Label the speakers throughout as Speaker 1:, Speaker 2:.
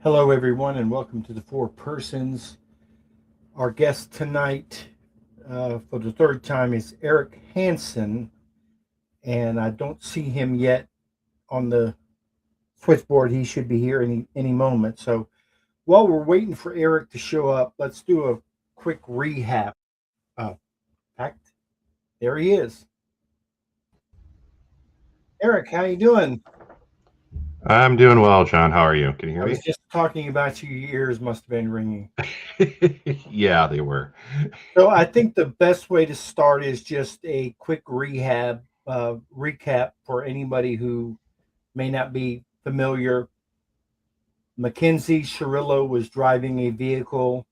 Speaker 1: Hello, everyone, and welcome to the Four Persons. Our guest tonight, for the third time, is Eric Hanson, and I don't see him yet on the switchboard. He should be here any moment. So, while we're waiting for Eric to show up, let's do a quick rehab. Uh, fact, there he is. Eric, how you doing?
Speaker 2: I'm doing well, John. How are you? Can you hear
Speaker 1: I was
Speaker 2: me?
Speaker 1: just talking about you. Your ears must have been ringing.
Speaker 2: Yeah, they were.
Speaker 1: So I think the best way to start is just a quick recap for anybody who may not be familiar. Mackenzie Shirilla was driving a vehicle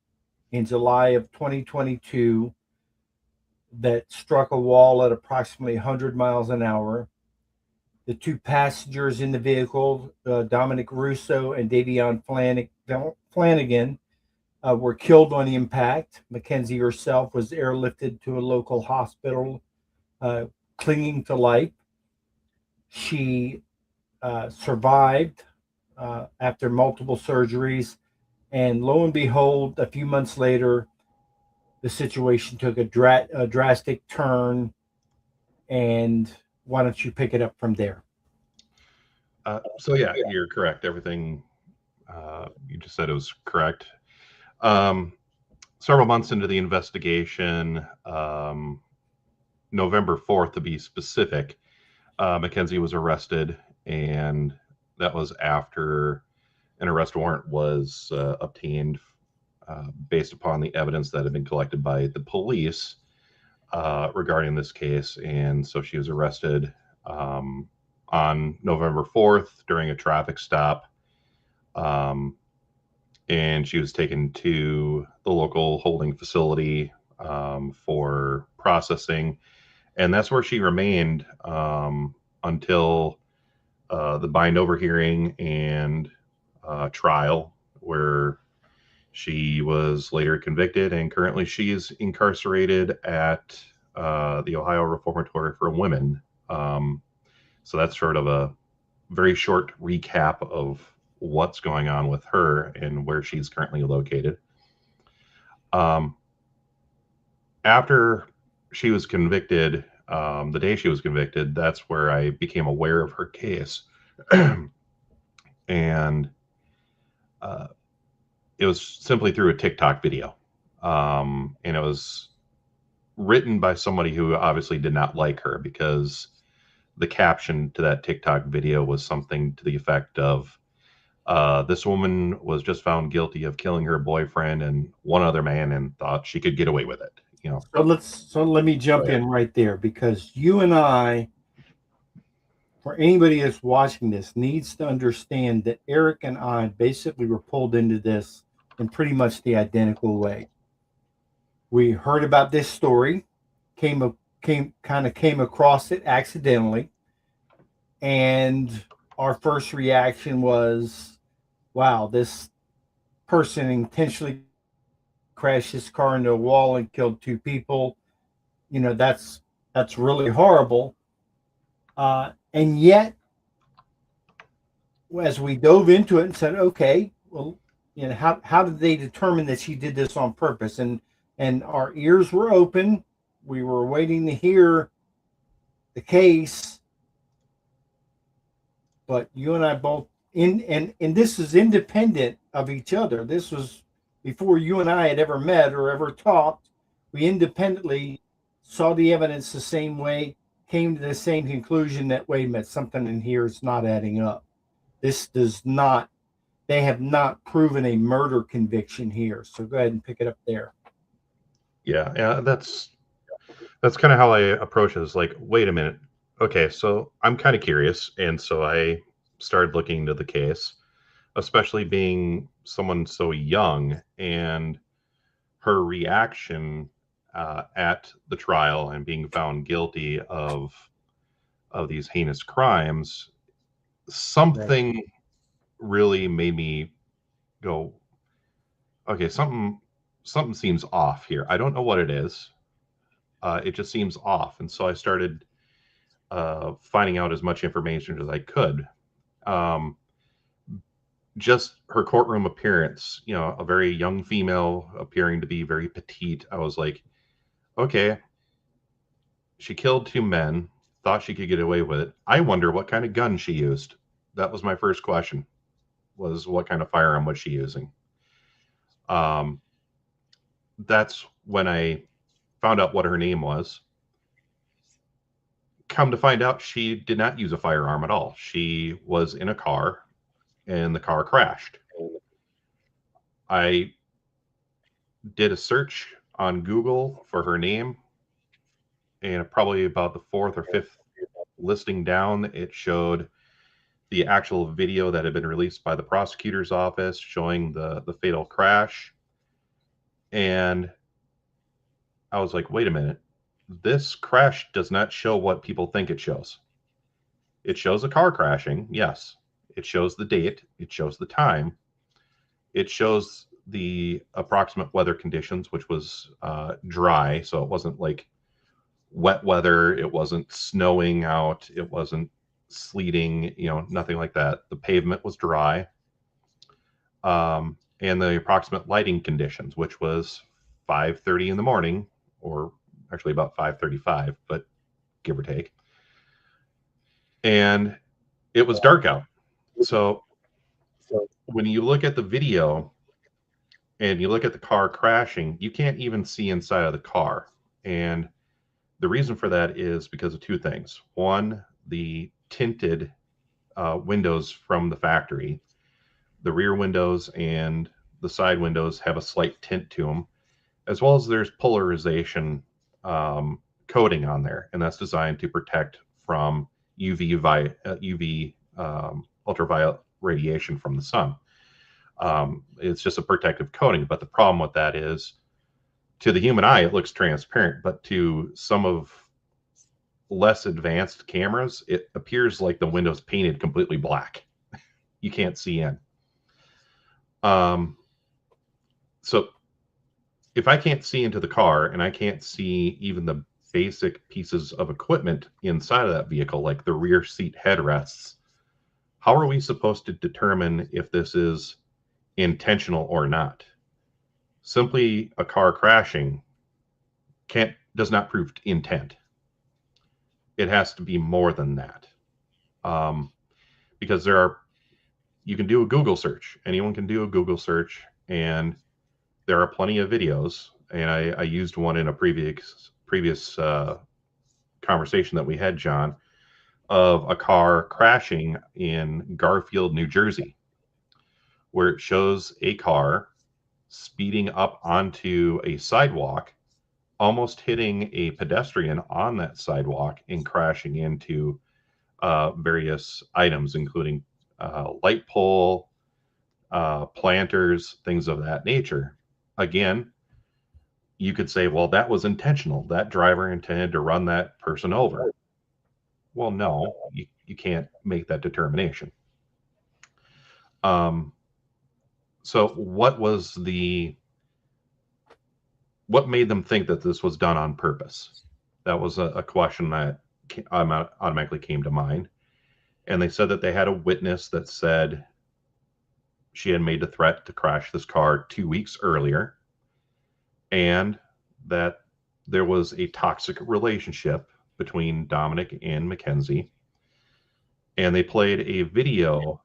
Speaker 1: in July of 2022 that struck a wall at approximately 100 miles an hour. The two passengers in the vehicle, Dominic Russo and Davion Flanagan, were killed on the impact. Mackenzie herself was airlifted to a local hospital, uh, clinging to life. She survived after multiple surgeries, and lo and behold, a few months later, the situation took a drastic turn. And why don't you pick it up from there?
Speaker 2: So yeah, you're correct. Everything you just said was correct. Um, Several months into the investigation, November 4th to be specific, Mackenzie was arrested, and that was after an arrest warrant was obtained based upon the evidence that had been collected by the police regarding this case. And so she was arrested um, on November 4th during a traffic stop. Um, and she was taken to the local holding facility for processing. And that's where she remained until the bind over hearing and trial, where she was later convicted, and currently she is incarcerated at the Ohio Reformatory for Women. Um, so that's sort of a very short recap of what's going on with her and where she's currently located. Um, After she was convicted, the day she was convicted, that's where I became aware of her case. And uh, it was simply through a TikTok video. And it was written by somebody who obviously did not like her, because the caption to that TikTok video was something to the effect of this woman was just found guilty of killing her boyfriend and one other man and thought she could get away with it. You know,
Speaker 1: So let me
Speaker 2: go
Speaker 1: jump
Speaker 2: ahead.
Speaker 1: in right there because you and I, for anybody that's watching this, needs to understand that Eric and I basically were pulled into this in pretty much the identical way. We heard about this story, came across it accidentally, and our first reaction was, "Wow, this person intentionally crashed his car into a wall and killed two people. You know, that's really horrible." And yet, as we dove into it and said, "Okay, well, you know, how did they determine that she did this on purpose?" And our ears were open. We were waiting to hear the case, but you and I both and this is independent of each other. This was before you and I had ever met or ever talked. We independently saw the evidence the same way, came to the same conclusion that wait a minute, something in here is not adding up. This does not. They have not proven a murder conviction here. So go ahead and pick it up there.
Speaker 2: Yeah, yeah, that's kind of how I approach it. Is like, wait a minute, okay, so I'm kind of curious, and so I started looking into the case, especially being someone so young, and her reaction at the trial and being found guilty of these heinous crimes.
Speaker 1: Right.
Speaker 2: Something really made me go, okay, something seems off here. I don't know what it is. It just seems off, and so I started finding out as much information as I could. Um, just her courtroom appearance, you know, a very young female appearing to be very petite. I was like, okay, she killed two men, thought she could get away with it. I wonder what kind of gun she used. That was my first question, was what kind of firearm was she using? Um, that's when I found out what her name was. Come to find out, she did not use a firearm at all. She was in a car and the car crashed. I did a search on Google for her name, and probably about the fourth or fifth listing down, it showed the actual video that had been released by the prosecutor's office showing the fatal crash. And I was like, wait a minute, this crash does not show what people think it shows. It shows a car crashing, yes. It shows the date, it shows the time, it shows the approximate weather conditions, which was dry, so it wasn't like wet weather, it wasn't snowing out, it wasn't sleeting, you know, nothing like that. The pavement was dry. And the approximate lighting conditions, which was 5:30 in the morning, or actually about 5:35, but give or take. And it was dark out. So when you look at the video and you look at the car crashing, you can't even see inside of the car. And the reason for that is because of two things. One, the tinted windows from the factory, the rear windows and the side windows have a slight tint to them, as well as there's polarization coating on there, and that's designed to protect from UV ultraviolet radiation from the sun. It's just a protective coating, but the problem with that is, to the human eye, it looks transparent, but to some of less advanced cameras, it appears like the window's painted completely black. You can't see in. So if I can't see into the car and I can't see even the basic pieces of equipment inside of that vehicle, like the rear seat headrests, how are we supposed to determine if this is intentional or not? Simply a car crashing does not prove intent. It has to be more than that. Because you can do a Google search. Anyone can do a Google search, and there are plenty of videos. And I used one in a previous conversation that we had, John, of a car crashing in Garfield, New Jersey, where it shows a car speeding up onto a sidewalk, almost hitting a pedestrian on that sidewalk and crashing into various items, including light pole, planters, things of that nature. Again, you could say, well, that was intentional. That driver intended to run that person over. Well, no, you can't make that determination. So what made them think that this was done on purpose? That was a question that automatically came to mind. And they said that they had a witness that said she had made a threat to crash this car 2 weeks earlier, and that there was a toxic relationship between Dominic and Mackenzie. And they played a video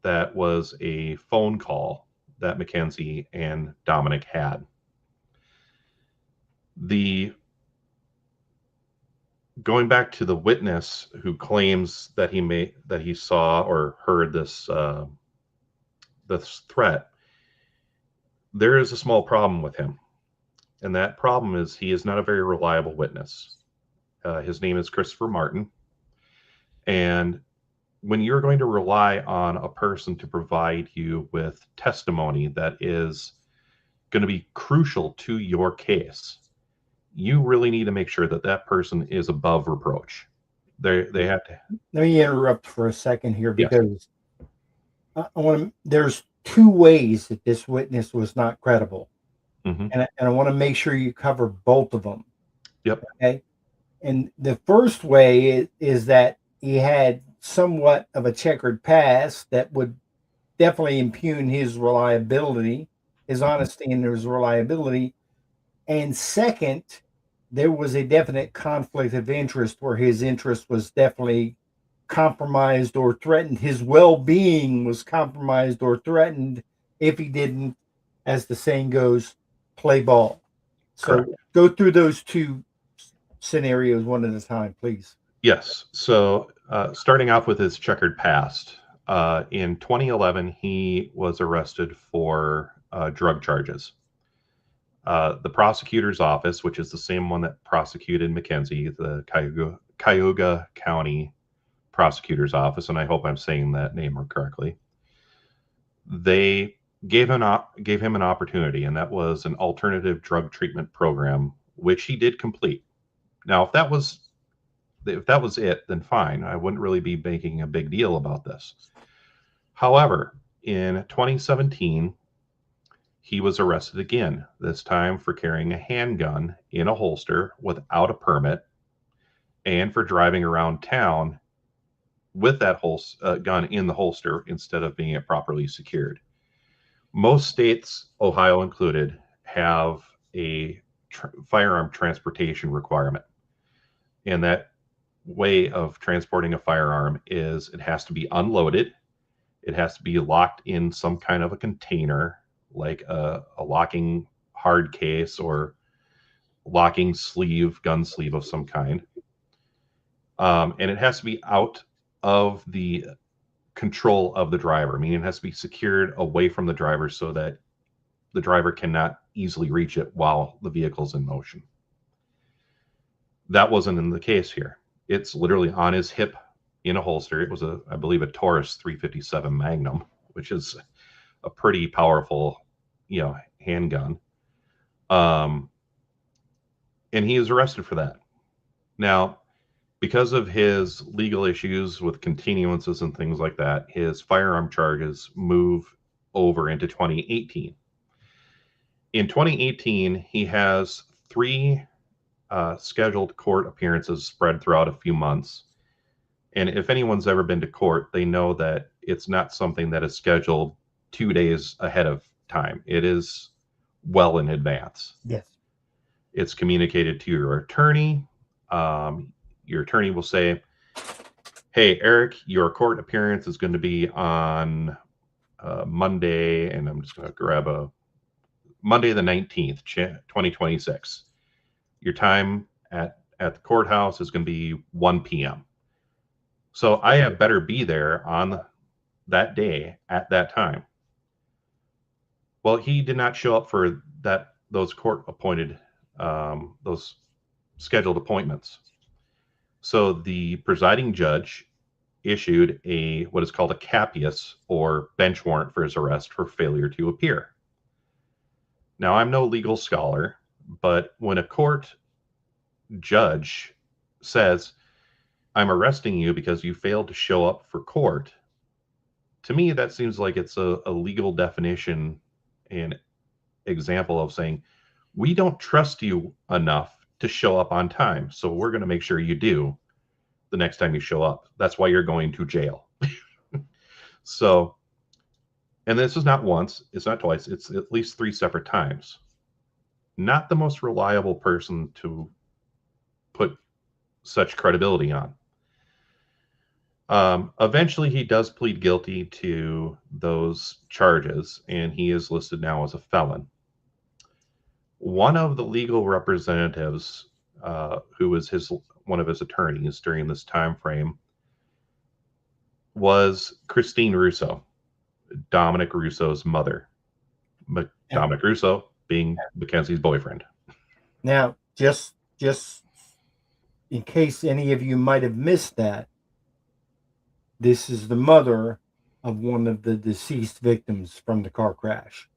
Speaker 2: that was a phone call that Mackenzie and Dominic had. Going back to the witness who claims that he saw or heard this threat, there is a small problem with him, and that problem is he is not a very reliable witness. His name is Christopher Martin, and when you're going to rely on a person to provide you with testimony that is going to be crucial to your case, you really need to make sure that that person is above reproach. They have to.
Speaker 1: Let me interrupt for a second here,
Speaker 2: Yes.
Speaker 1: because there's two ways that this witness was not credible.
Speaker 2: Mm-hmm.
Speaker 1: And I want to make sure you cover both of them.
Speaker 2: Yep.
Speaker 1: Okay. And the first way is that he had somewhat of a checkered past that would definitely impugn his reliability, his honesty and his reliability. And second, there was a definite conflict of interest where his interest was definitely compromised or threatened. His well being was compromised or threatened if he didn't, as the saying goes, play ball. So
Speaker 2: Correct.
Speaker 1: go through those two scenarios one at a time, please.
Speaker 2: Yes. So, starting off with his checkered past, in 2011, he was arrested for drug charges. The prosecutor's office, which is the same one that prosecuted Mackenzie, the Cuyahoga County prosecutor's office, and I hope I'm saying that name correctly, they gave him an opportunity, and that was an alternative drug treatment program, which he did complete. Now, if that was it, then fine. I wouldn't really be making a big deal about this. However, in 2017, he was arrested again, this time for carrying a handgun in a holster without a permit and for driving around town with that gun in the holster instead of being properly secured. Most states, Ohio included, have a firearm transportation requirement. And that way of transporting a firearm is it has to be unloaded. It has to be locked in some kind of a container, like a locking hard case or locking gun sleeve of some kind. And it has to be out of the control of the driver, meaning it has to be secured away from the driver so that the driver cannot easily reach it while the vehicle's in motion. That wasn't in the case here. It's literally on his hip in a holster. It was I believe, a Taurus 357 Magnum, which is a pretty powerful, handgun. And he is arrested for that. Now, because of his legal issues with continuances and things like that, his firearm charges move over into 2018. In 2018, he has 3 scheduled court appearances spread throughout a few months. And if anyone's ever been to court, they know that it's not something that is scheduled 2 days ahead of time. It is well in advance.
Speaker 1: Yes.
Speaker 2: It's communicated to your attorney. Your attorney will say, hey, Eric, your court appearance is going to be on Monday, and I'm just going to grab a Monday the 19th, 2026. Your time at the courthouse is going to be 1 p.m. So I better be there on that day at that time. Well, he did not show up for those court appointed, those scheduled appointments. So the presiding judge issued what is called a capias, or bench warrant, for his arrest for failure to appear. Now, I'm no legal scholar, but when a court judge says, I'm arresting you because you failed to show up for court, to me, that seems like it's a legal definition and example of saying, we don't trust you enough to show up on time, so we're going to make sure you do the next time you show up. That's why you're going to jail. So, and this is not once, it's not twice, it's at least 3 separate times. Not the most reliable person to put such credibility on. Eventually, he does plead guilty to those charges, and he is listed now as a felon. One of the legal representatives, who was one of his attorneys during this time frame, was Christine Russo, Dominic Russo's mother. Dominic Russo being Mackenzie's boyfriend.
Speaker 1: Now, just in case any of you might have missed that, this is the mother of one of the deceased victims from the car crash.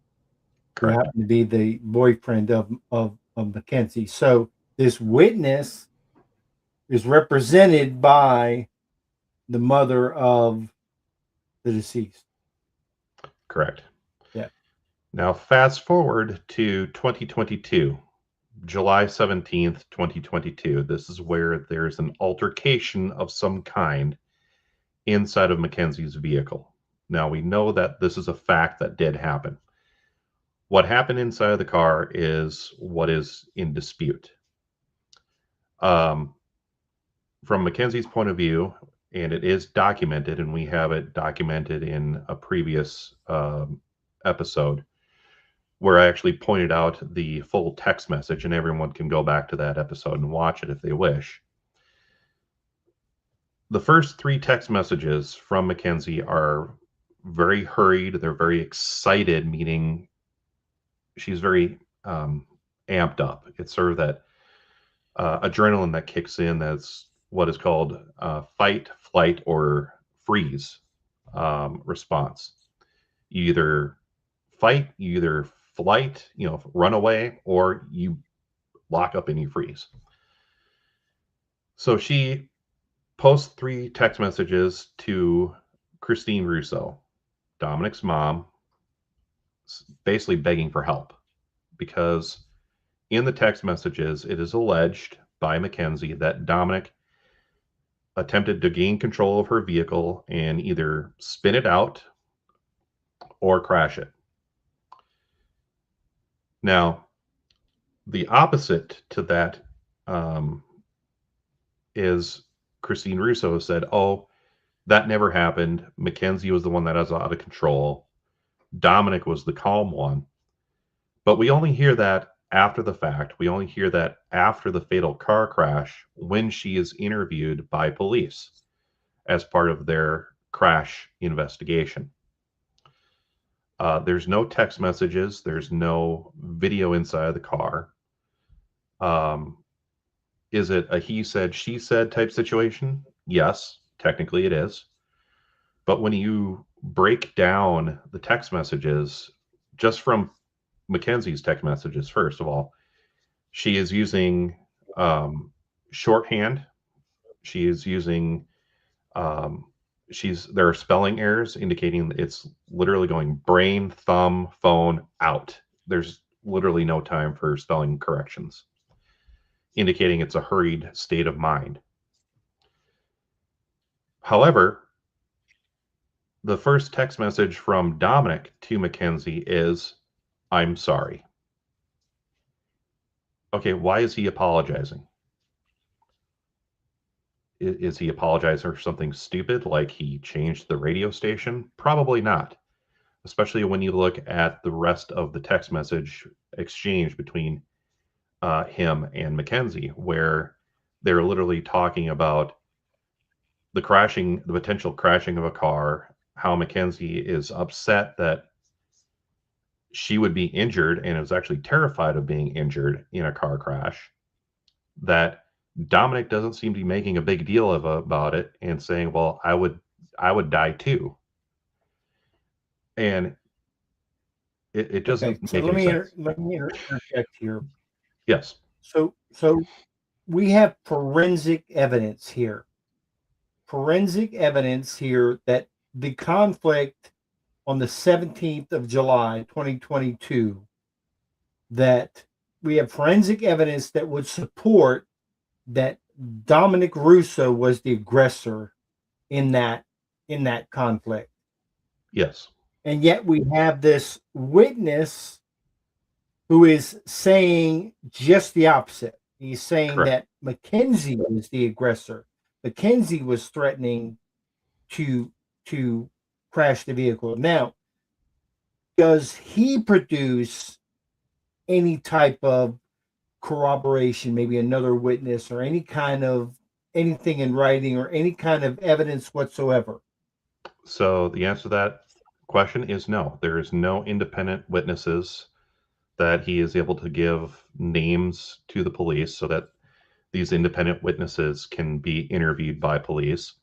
Speaker 2: Correct.
Speaker 1: Who happened to be the boyfriend of Mackenzie. So this witness is represented by the mother of the deceased.
Speaker 2: Correct.
Speaker 1: Yeah.
Speaker 2: Now, fast forward to 2022, July 17th, 2022. This is where there's an altercation of some kind inside of Mackenzie's vehicle. Now, we know that this is a fact that did happen. What happened inside of the car is what is in dispute. From Mackenzie's point of view, and it is documented, and we have it documented in a previous episode where I actually pointed out the full text message, and everyone can go back to that episode and watch it if they wish. The first 3 text messages from Mackenzie are very hurried. They're very excited, meaning she's very amped up. It's sort of that adrenaline that kicks in. That's what is called fight, flight, or freeze response. You either fight, you either flight, run away, or you lock up and you freeze. So she posts 3 text messages to Christine Russo, Dominic's mom, basically begging for help, because in the text messages, it is alleged by Mackenzie that Dominic attempted to gain control of her vehicle and either spin it out or crash it. Now, the opposite to that is Christine Russo said, "Oh, that never happened. Mackenzie was the one that was out of control. Dominic was the calm one." But we only hear that after the fact. We only hear that after the fatal car crash, when she is interviewed by police as part of their crash investigation. There's no text messages. There's no video inside the car. Is it a he said, she said type situation? Yes, technically it is. But when you break down the text messages, just from Mackenzie's text messages, first of all, she is using shorthand. She is using there are spelling errors indicating that it's literally going brain, thumb, phone, out. There's literally no time for spelling corrections, indicating it's a hurried state of mind. However, the first text message from Dominic to Mackenzie is, "I'm sorry." Okay, why is he apologizing? Is he apologizing for something stupid, like he changed the radio station? Probably not, especially when you look at the rest of the text message exchange between him and Mackenzie, where they're literally talking about the potential crashing of a car, how Mackenzie is upset that she would be injured and is actually terrified of being injured in a car crash, that Dominic doesn't seem to be making a big deal about it and saying, "Well, I would die too." And it doesn't
Speaker 1: So
Speaker 2: make any sense.
Speaker 1: let me interject here.
Speaker 2: Yes.
Speaker 1: So we have forensic evidence here. Forensic evidence here that the conflict on the 17th of July, 2022, that we have forensic evidence that would support that Dominic Russo was the aggressor in that conflict.
Speaker 2: Yes.
Speaker 1: And yet we have this witness who is saying just the opposite. He's saying
Speaker 2: Correct.
Speaker 1: that Mackenzie was the aggressor. Mackenzie was threatening to crash the vehicle. Now, does he produce any type of corroboration, maybe another witness or any kind of anything in writing or any kind of evidence whatsoever?
Speaker 2: So the answer to that question is no. There is no independent witnesses that he is able to give names to the police so that these independent witnesses can be interviewed by police.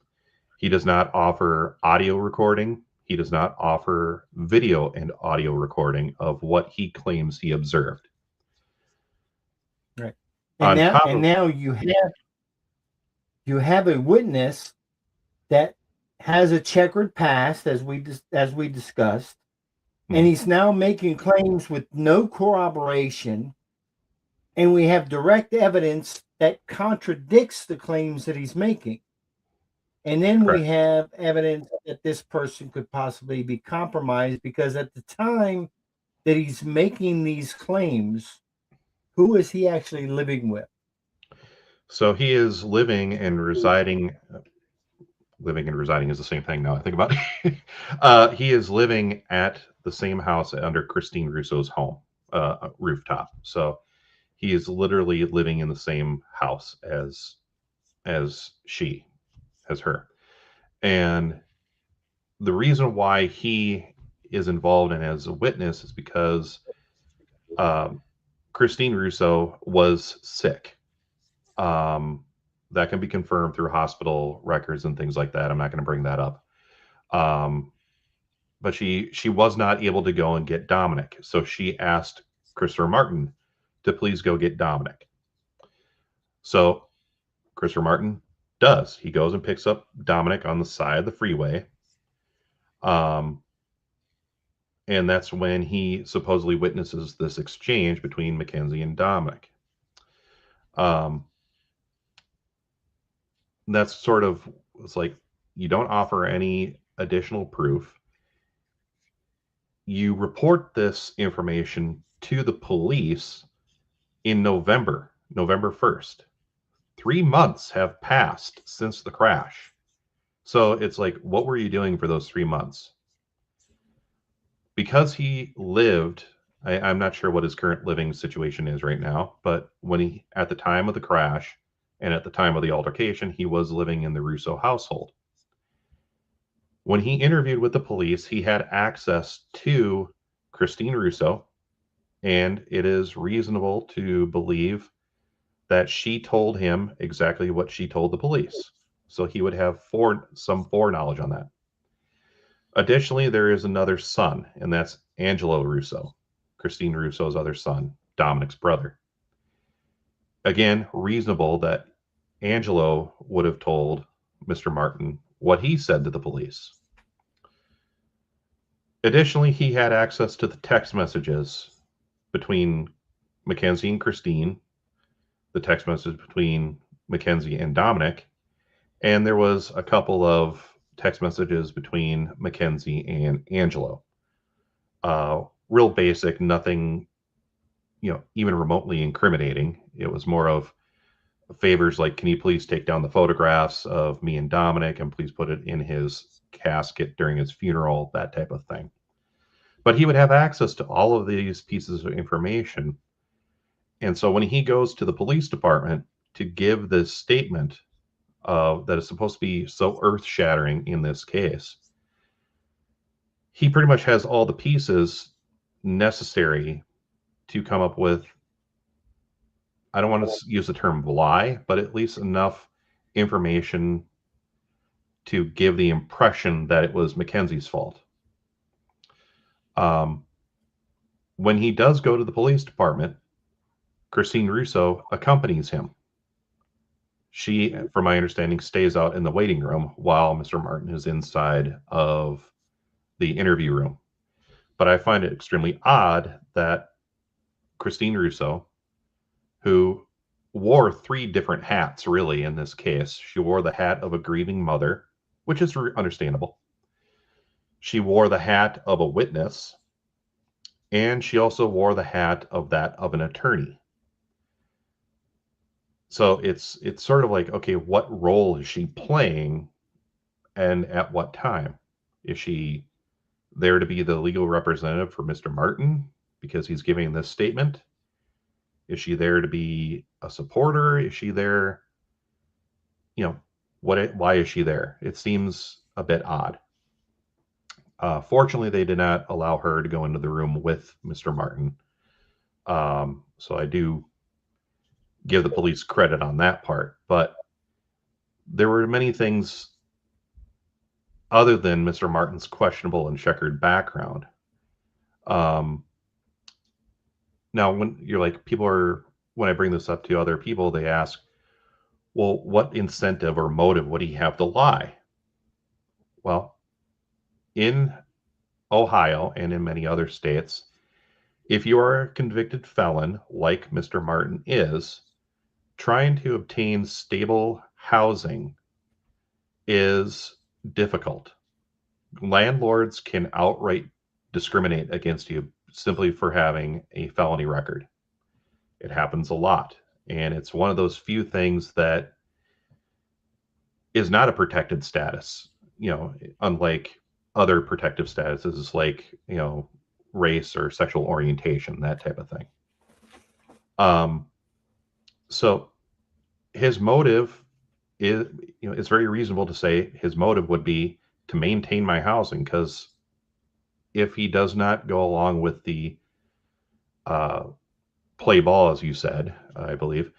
Speaker 2: He does not offer audio recording. He does not offer video and audio recording of what he claims he observed.
Speaker 1: Right. And now you have a witness that has a checkered past, as we discussed, and he's now making claims with no corroboration, and we have direct evidence that contradicts the claims that he's making. And then we
Speaker 2: Correct.
Speaker 1: have evidence that this person could possibly be compromised because at the time that he's making these claims, who is he actually living with?
Speaker 2: So he is living and residing. Living and residing is the same thing now I think about it. He is living at the same house under Christine Russo's home, rooftop. So he is literally living in the same house as she, as her. And the reason why he is involved and as a witness is because um, Christine Russo was sick. Um, that can be confirmed through hospital records and things like that. I'm not going to bring that up. Um, but she was not able to go and get Dominic, so she asked Christopher Martin to please go get Dominic. So Christopher Martin does. He goes and picks up Dominic on the side of the freeway. Um, and that's when he supposedly witnesses this exchange between Mackenzie and Dominic. Um, that's sort of, it's like, you don't offer any additional proof. You report this information to the police in November 1st. 3 months have passed since the crash. So it's like, what were you doing for those 3 months? Because he lived, I'm not sure what his current living situation is right now, but when he, at the time of the crash and at the time of the altercation, he was living in the Russo household. When he interviewed with the police, he had access to Christine Russo, and it is reasonable to believe that she told him exactly what she told the police. So he would have some foreknowledge on that. Additionally, there is another son, and that's Angelo Russo, Christine Russo's other son, Dominic's brother. Again, reasonable that Angelo would have told Mr. Martin what he said to the police. Additionally, he had access to the text messages between Mackenzie and Christine, the text message between Mackenzie and Dominic, and there was a couple of text messages between Mackenzie and Angelo. Real basic, nothing, even remotely incriminating. It was more of favors like, can you please take down the photographs of me and Dominic and please put it in his casket during his funeral, that type of thing. But he would have access to all of these pieces of information. And so when he goes to the police department to give this statement that is supposed to be so earth shattering in this case, he pretty much has all the pieces necessary to come up with, I don't want to use the term lie, but at least enough information to give the impression that it was Mackenzie's fault. Um, when he does go to the police department, Christine Russo accompanies him. She, from my understanding, stays out in the waiting room while Mr. Martin is inside of the interview room. But I find it extremely odd that Christine Russo, who wore three different hats really in this case, she wore the hat of a grieving mother, which is understandable. She wore the hat of a witness, and she also wore the hat of that of an attorney. So it's sort of like, okay, what role is she playing and at what time? Is she there to be the legal representative for Mr. Martin because he's giving this statement? Is she there to be a supporter? Is she there, why is she there? It seems a bit odd. Fortunately, they did not allow her to go into the room with Mr. Martin. So I do give the police credit on that part. But there were many things other than Mr. Martin's questionable and checkered background. Now, when you're like, when I bring this up to other people, they ask, well, what incentive or motive would he have to lie? Well, in Ohio and in many other states, if you are a convicted felon, like Mr. Martin is, trying to obtain stable housing is difficult. Landlords can outright discriminate against you simply for having a felony record. It happens a lot. And it's one of those few things that is not a protected status, unlike other protective statuses like, race or sexual orientation, that type of thing. So his motive is, it's very reasonable to say his motive would be to maintain my housing, because if he does not go along with the play ball, as you said, I believe,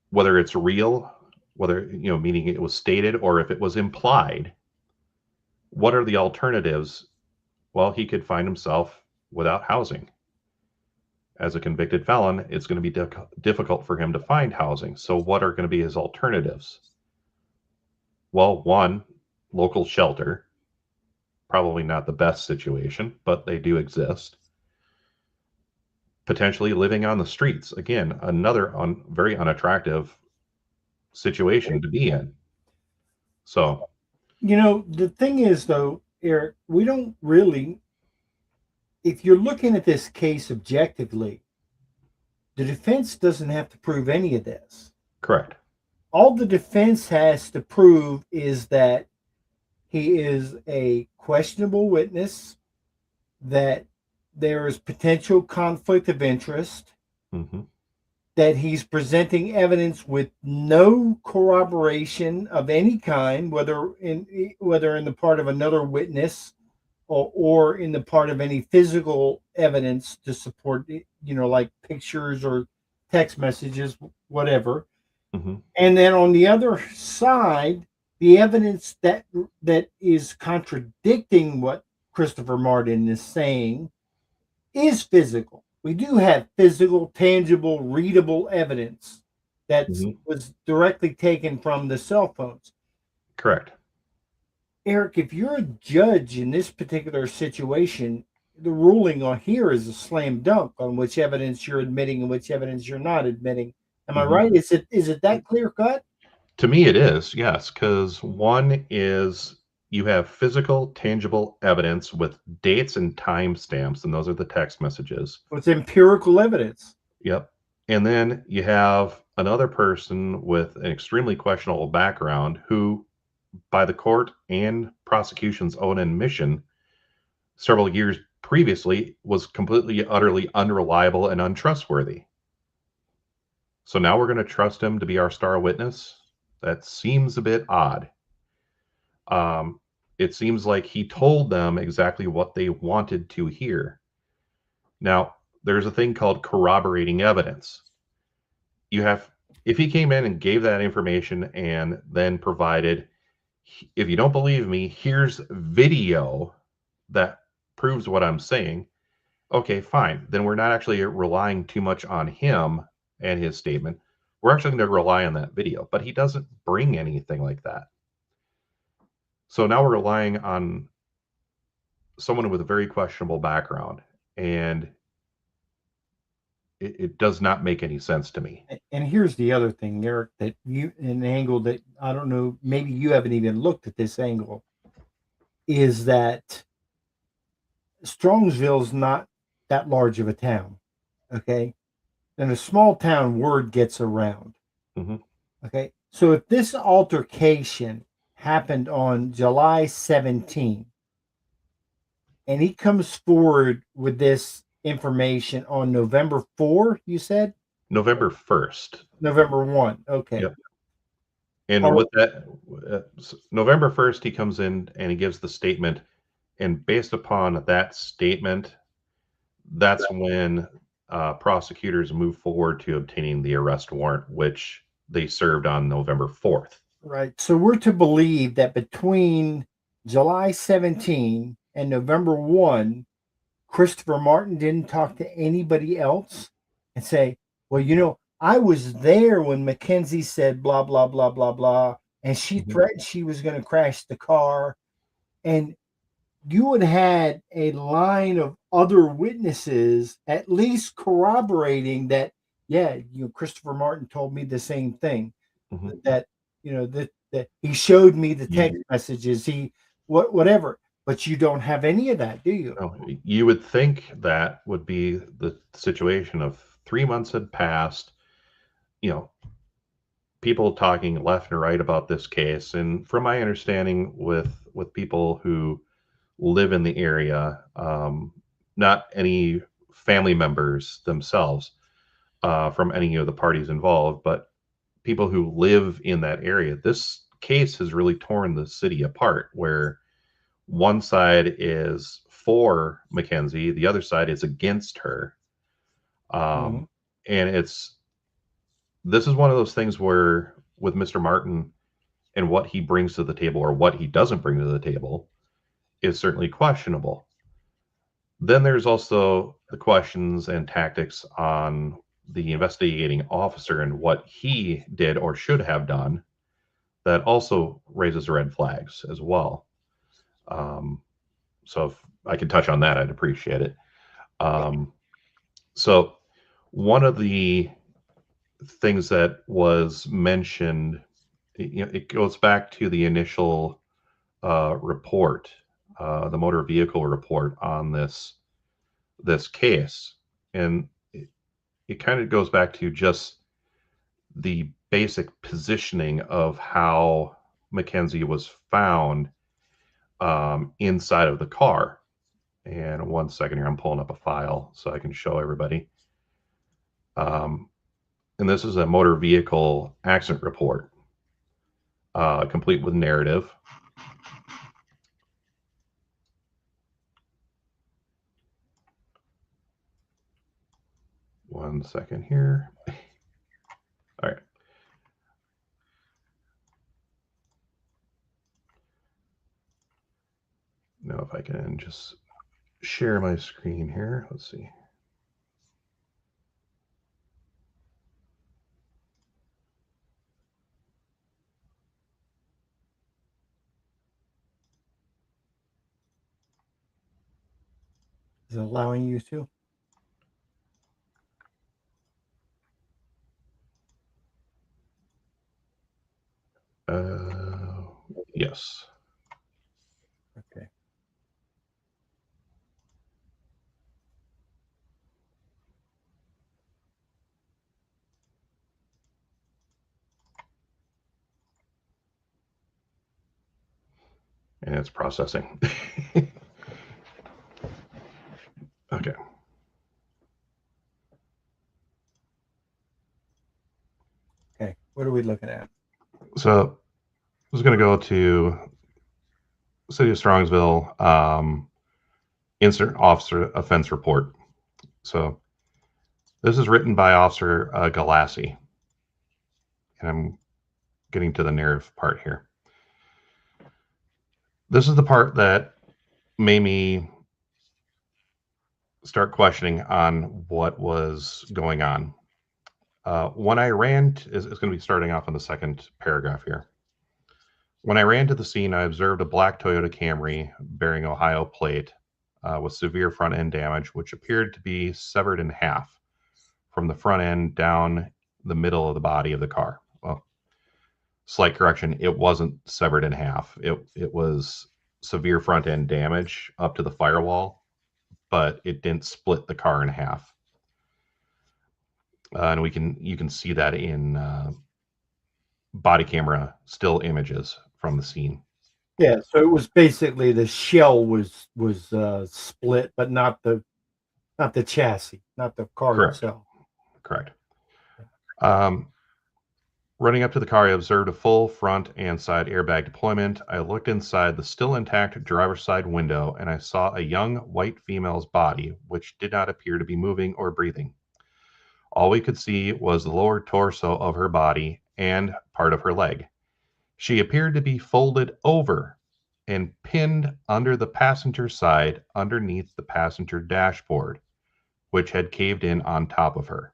Speaker 2: whether it's real, whether, meaning it was stated, or if it was implied, what are the alternatives? Well, he could find himself without housing. As a convicted felon, it's going to be difficult for him to find housing. So what are going to be his alternatives? Well, one, local shelter. Probably not the best situation, but they do exist. Potentially living on the streets. Again, another very unattractive situation to be in. So,
Speaker 1: the thing is, though, Eric, we don't really, if you're looking at this case objectively, the defense doesn't have to prove any of this.
Speaker 2: correct.
Speaker 1: All the defense has to prove is that he is a questionable witness, that there is potential conflict of interest,
Speaker 2: Mm-hmm.
Speaker 1: that he's presenting evidence with no corroboration of any kind, whether in the part of another witness or in the part of any physical evidence to support it, like pictures or text messages, whatever.
Speaker 2: Mm-hmm.
Speaker 1: And then on the other side, the evidence that is contradicting what Christopher Martin is saying is physical. We do have physical, tangible, readable evidence that was directly taken from the cell phones.
Speaker 2: Correct.
Speaker 1: Eric, if you're a judge in this particular situation, the ruling on here is a slam dunk on which evidence you're admitting and which evidence you're not admitting. Am I right? Is it that clear cut?
Speaker 2: To me, it is, yes, because one is you have physical, tangible evidence with dates and timestamps, and those are the text messages.
Speaker 1: It's empirical evidence.
Speaker 2: Yep. And then you have another person with an extremely questionable background who, by the court and prosecution's own admission, several years previously was completely, utterly unreliable and untrustworthy. So now we're going to trust him to be our star witness? That seems a bit odd. It seems like he told them exactly what they wanted to hear. Now, there's a thing called corroborating evidence. If he came in and gave that information and then provided, if you don't believe me, here's video that proves what I'm saying. Okay, fine. Then we're not actually relying too much on him and his statement. We're actually going to rely on that video, but he doesn't bring anything like that. So now we're relying on someone with a very questionable background, and it does not make any sense to me.
Speaker 1: And here's the other thing, Eric, that an angle that I don't know, maybe you haven't even looked at this angle, is that Strongsville's not that large of a town, okay? And a small town, word gets around, okay? So if this altercation happened on July 17, and he comes forward with this information on November 4, you said?
Speaker 2: November 1st.
Speaker 1: November 1, okay.
Speaker 2: Yep. And with that, November 1st, he comes in and he gives the statement. And based upon that statement, that's when prosecutors move forward to obtaining the arrest warrant, which they served on November 4th.
Speaker 1: Right. So we're to believe that between July 17 and November 1, Christopher Martin didn't talk to anybody else and say, well, I was there when Mackenzie said blah, blah, blah, blah, blah, and she threatened she was going to crash the car. And you would have had a line of other witnesses at least corroborating that, yeah, Christopher Martin told me the same thing, that that he showed me the text
Speaker 2: You,
Speaker 1: messages, whatever, but you don't have any of that, do you?
Speaker 2: no, you would think that would be the situation of 3 months had passed, you know, people talking left and right about this case. And from my understanding with people who live in the area, not any family members themselves from any of the parties involved, but people who live in that area, this case has really torn the city apart, where one side is for Mackenzie, the other side is against her.
Speaker 1: Mhm.
Speaker 2: And this is one of those things where with Mr. Martin and what he brings to the table or what he doesn't bring to the table is certainly questionable. Then there's also the questions and tactics on the investigating officer and what he did or should have done that also raises red flags as well. Um, so if I could touch on that, I'd appreciate it. Um, so one of the things that was mentioned, it goes back to the initial report, the motor vehicle report on this case, and it kind of goes back to just the basic positioning of how Mackenzie was found inside of the car. And 1 second here, I'm pulling up a file so I can show everybody. Um, and this is a motor vehicle accident report, complete with narrative. One second here. All right. Now, if I can just share my screen here. Let's see.
Speaker 1: Is it allowing you to?
Speaker 2: Yes.
Speaker 1: Okay.
Speaker 2: And it's processing. Okay.
Speaker 1: Okay. What are we looking at?
Speaker 2: So I was going to go to City of Strongsville Incident Officer Offense Report. So this is written by Officer Galassi. And I'm getting to the narrative part here. This is the part that made me start questioning on what was going on. When I ran, it's going to be starting off on the second paragraph here. When I ran to the scene, I observed a black Toyota Camry bearing Ohio plate with severe front end damage, which appeared to be severed in half from the front end down the middle of the body of the car. Well, slight correction, it wasn't severed in half. It was severe front end damage up to the firewall, but it didn't split the car in half. And you can see that in body camera still images from the scene.
Speaker 1: Yeah, so it was basically the shell was split, but not the chassis, not the car
Speaker 2: Correct.
Speaker 1: itself.
Speaker 2: Correct. Um, Running up to the car, I observed a full front and side airbag deployment. I looked inside the still intact driver's side window and I saw a young white female's body, which did not appear to be moving or breathing. All we could see was the lower torso of her body and part of her leg. She appeared to be folded over and pinned under the passenger side underneath the passenger dashboard, which had caved in on top of her.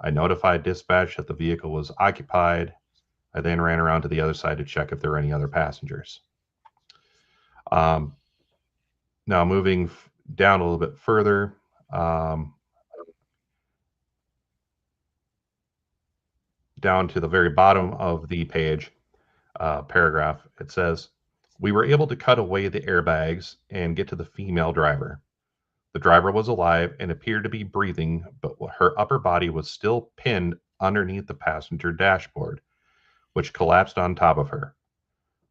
Speaker 2: I notified dispatch that the vehicle was occupied. I then ran around to the other side to check if there were any other passengers. Um, Now, moving down a little bit further, down to the very bottom of the page, paragraph, it says, "We were able to cut away the airbags and get to the female driver. The driver was alive and appeared to be breathing, but her upper body was still pinned underneath the passenger dashboard, which collapsed on top of her.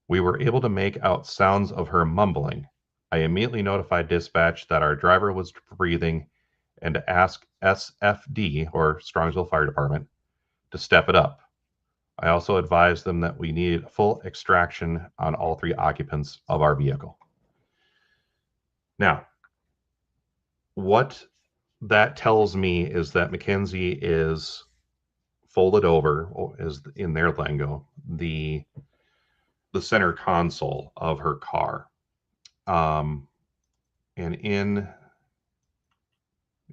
Speaker 2: We were able to make out sounds of her mumbling. I immediately notified dispatch that our driver was breathing and to ask SFD, or Strongsville Fire Department, to step it up. I also advised them that we needed full extraction on all 3 occupants of our vehicle." Now, what that tells me is that Mackenzie is folded over, or is in their lingo, the center console of her car. And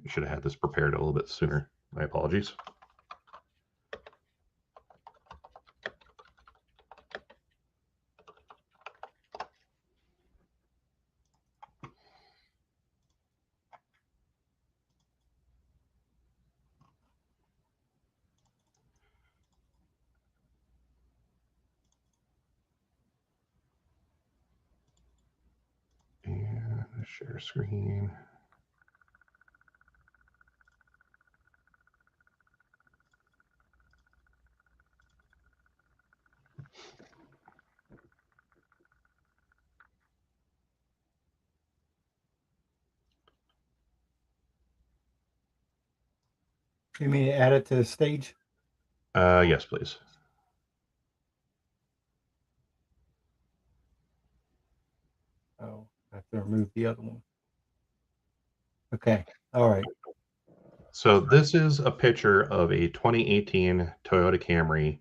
Speaker 2: you should have had this prepared a little bit sooner. My apologies. And share screen.
Speaker 1: You mean to add it to the stage?
Speaker 2: Yes, please.
Speaker 1: Oh, I have to remove the other one. Okay. All right.
Speaker 2: So this is a picture of a 2018 Toyota Camry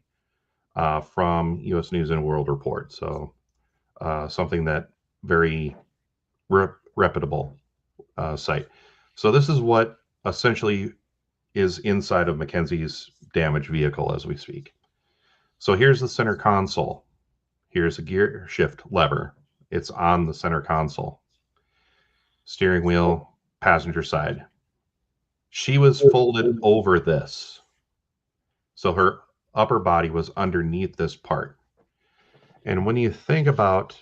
Speaker 2: from U.S. News and World Report. So something that very reputable site. So this is what essentially is inside of Mackenzie's damaged vehicle as we speak. So here's the center console. Here's a gear shift lever. It's on the center console. Steering wheel, passenger side. She was folded over this. So her upper body was underneath this part. And when you think about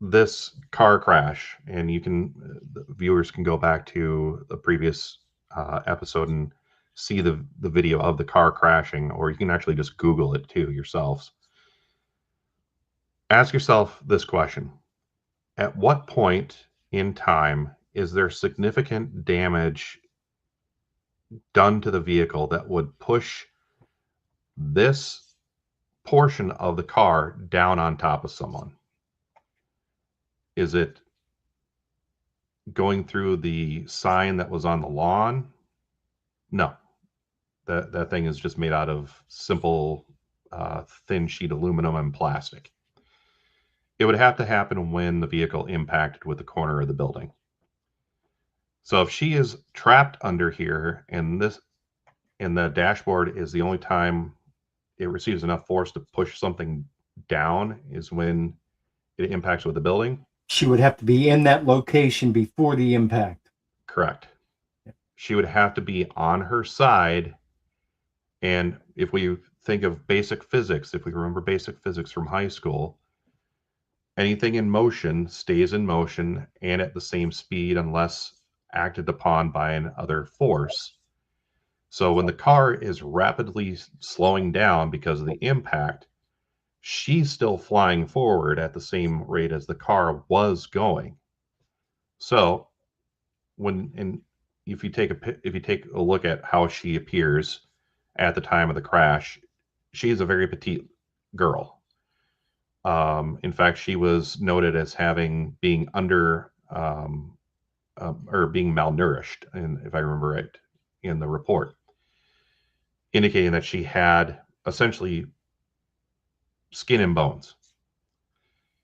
Speaker 2: this car crash, and you can, the viewers can go back to the previous episode and see the video of the car crashing, or you can actually just Google it too yourselves. Ask yourself this question: at what point in time is there significant damage done to the vehicle that would push this portion of the car down on top of someone? Is it going through the sign that was on the lawn? No. That thing is just made out of simple thin sheet aluminum and plastic. It would have to happen when the vehicle impacted with the corner of the building. So if she is trapped under here, and the dashboard is the only time it receives enough force to push something down is when it impacts with the building.
Speaker 1: She would have to be in that location before the impact.
Speaker 2: Correct. She would have to be on her side. And if we think of basic physics, if we remember basic physics from high school, anything in motion stays in motion and at the same speed unless acted upon by another force. So when the car is rapidly slowing down because of the impact, she's still flying forward at the same rate as the car was going. So if you take a look at how she appears at the time of the crash, she's a very petite girl. In fact, she was noted as being under or being malnourished, and if I remember right, in the report, indicating that she had essentially skin and bones.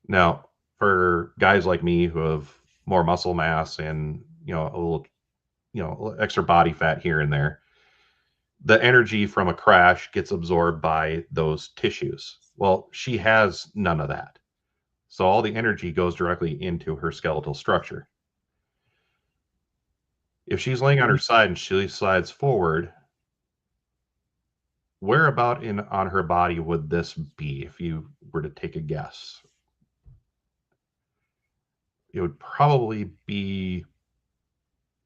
Speaker 2: Now, for guys like me who have more muscle mass and a little extra body fat here and there, the energy from a crash gets absorbed by those tissues. Well, she has none of that. So all the energy goes directly into her skeletal structure. If she's laying on her side and she slides forward, Where about in on her body would this be if you were to take a guess? It would probably be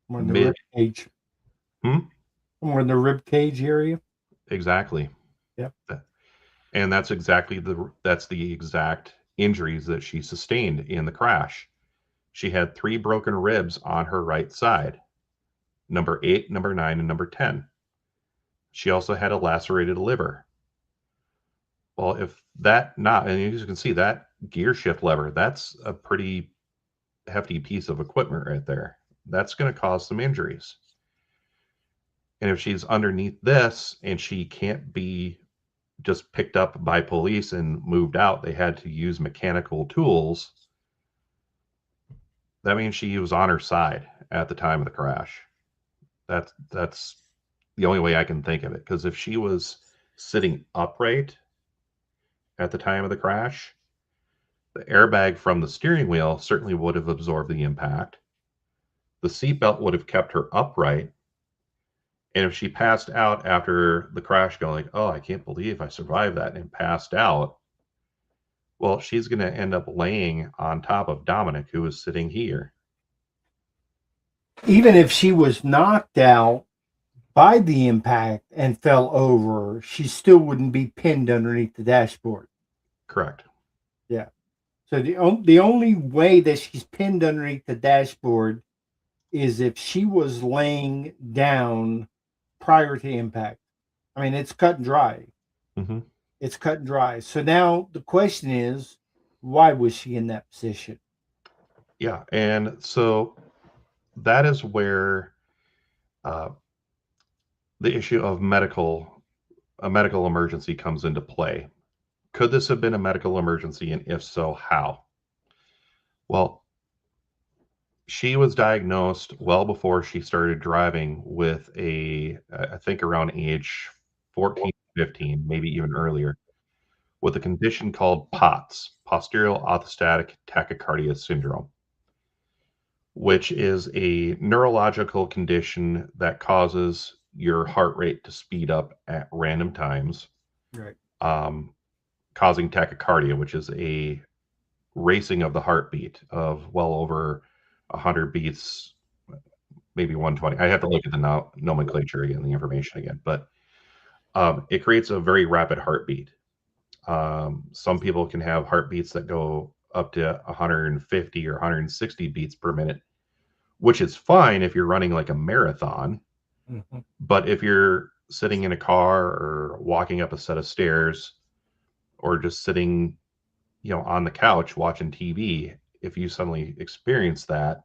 Speaker 1: More in the
Speaker 2: mid.
Speaker 1: rib cage.
Speaker 2: Hmm?
Speaker 1: More in the rib cage area.
Speaker 2: Exactly.
Speaker 1: Yep.
Speaker 2: And that's the exact injuries that she sustained in the crash. She had 3 broken ribs on her right side, number 8, number 9, and number 10. She also had a lacerated liver. Well, if that not, and as you can see, that gear shift lever, that's a pretty hefty piece of equipment right there. That's going to cause some injuries. And if she's underneath this and she can't be just picked up by police and moved out, they had to use mechanical tools. That means she was on her side at the time of the crash. That's the only way I can think of it. Because if she was sitting upright at the time of the crash, the airbag from the steering wheel certainly would have absorbed the impact. The seatbelt would have kept her upright. And if she passed out after the crash, going like, "Oh, I can't believe I survived that," and passed out, well, she's going to end up laying on top of Dominic, who is sitting here.
Speaker 1: Even if she was knocked out by the impact and fell over, she still wouldn't be pinned underneath the dashboard.
Speaker 2: Correct.
Speaker 1: Yeah. So the only way that she's pinned underneath the dashboard is if she was laying down prior to impact. I mean, it's cut and dry.
Speaker 2: Mm-hmm.
Speaker 1: It's cut and dry. So now the question is, why was she in that position?
Speaker 2: Yeah, and so that is where uh, the issue of a medical emergency comes into play. Could this have been a medical emergency, and if so, how? Well, she was diagnosed well before she started driving with I think around age 14, 15, maybe even earlier, with a condition called POTS, postural orthostatic tachycardia syndrome, which is a neurological condition that causes your heart rate to speed up at random times,
Speaker 1: Right.
Speaker 2: um, causing tachycardia, which is a racing of the heartbeat of well over 100 beats, maybe 120. I have to look at the nomenclature again, the information again, but it creates a very rapid heartbeat. Some people can have heartbeats that go up to 150 or 160 beats per minute, which is fine if you're running like a marathon.
Speaker 1: Mm-hmm.
Speaker 2: But if you're sitting in a car or walking up a set of stairs or just sitting, on the couch watching TV, if you suddenly experience that,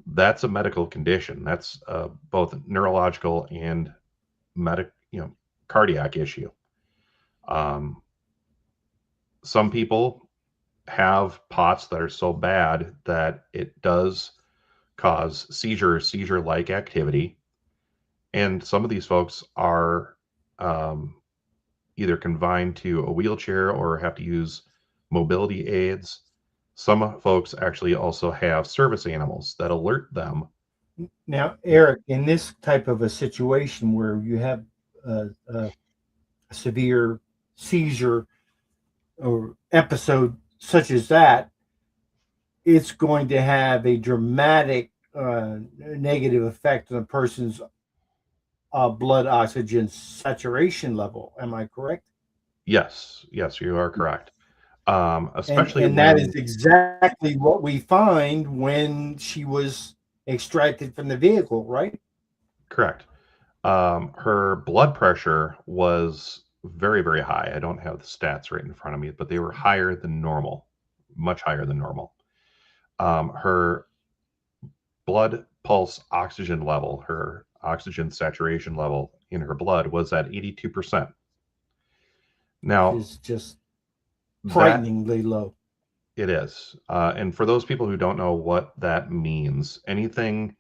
Speaker 2: that's a medical condition. That's both neurological and cardiac issue. Um, some people have POTS that are so bad that it does cause seizure-like activity. And some of these folks are either confined to a wheelchair or have to use mobility aids. Some folks actually also have service animals that alert them.
Speaker 1: Now, Eric, in this type of a situation where you have a severe seizure or episode such as that, it's going to have a dramatic negative effect on a person's blood oxygen saturation level. Am I correct?
Speaker 2: Yes, you are correct.
Speaker 1: And
Speaker 2: Especially
Speaker 1: and that
Speaker 2: when
Speaker 1: is exactly what we find when she was extracted from the vehicle, right?
Speaker 2: correct. Her blood pressure was very, very high. I don't have the stats right in front of me, but they were higher than normal, much higher than normal. Her blood pulse oxygen level, her oxygen saturation level in her blood was at 82%.
Speaker 1: Which
Speaker 2: Now,
Speaker 1: is just
Speaker 2: that
Speaker 1: frighteningly low.
Speaker 2: it is. And for those people who don't know what that means, anything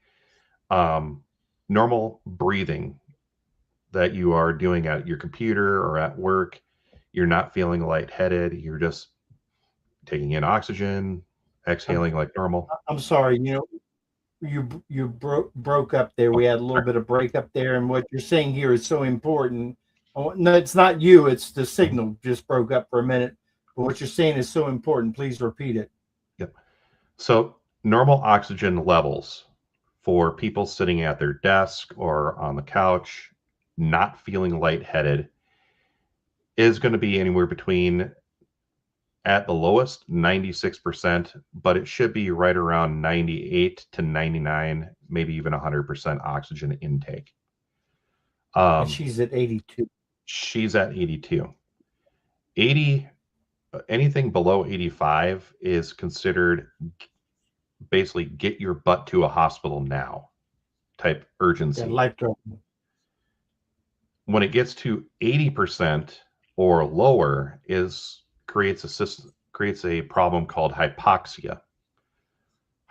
Speaker 2: um, normal breathing that you are doing at your computer or at work, you're not feeling lightheaded, you're just taking in oxygen,
Speaker 1: I'm
Speaker 2: exhaling like normal.
Speaker 1: I'm sorry, you broke up there.
Speaker 2: Oh,
Speaker 1: We had a little
Speaker 2: sorry.
Speaker 1: bit of break up there, and what you're saying here is so important. Oh, no, it's not you. It's the signal just broke up for a minute. But what you're saying is so important. Please repeat it.
Speaker 2: Yep. So normal oxygen levels for people sitting at their desk or on the couch, not feeling lightheaded, is going to be anywhere between, at the lowest, 96%, but it should be right around 98 to 99, maybe even 100% oxygen intake.
Speaker 1: And she's at 82.
Speaker 2: She's at 82. 80, anything below 85 is considered basically get your butt to a hospital now type urgency.
Speaker 1: Yeah, life-threatening.
Speaker 2: When it gets to 80% or lower, creates a problem called hypoxia.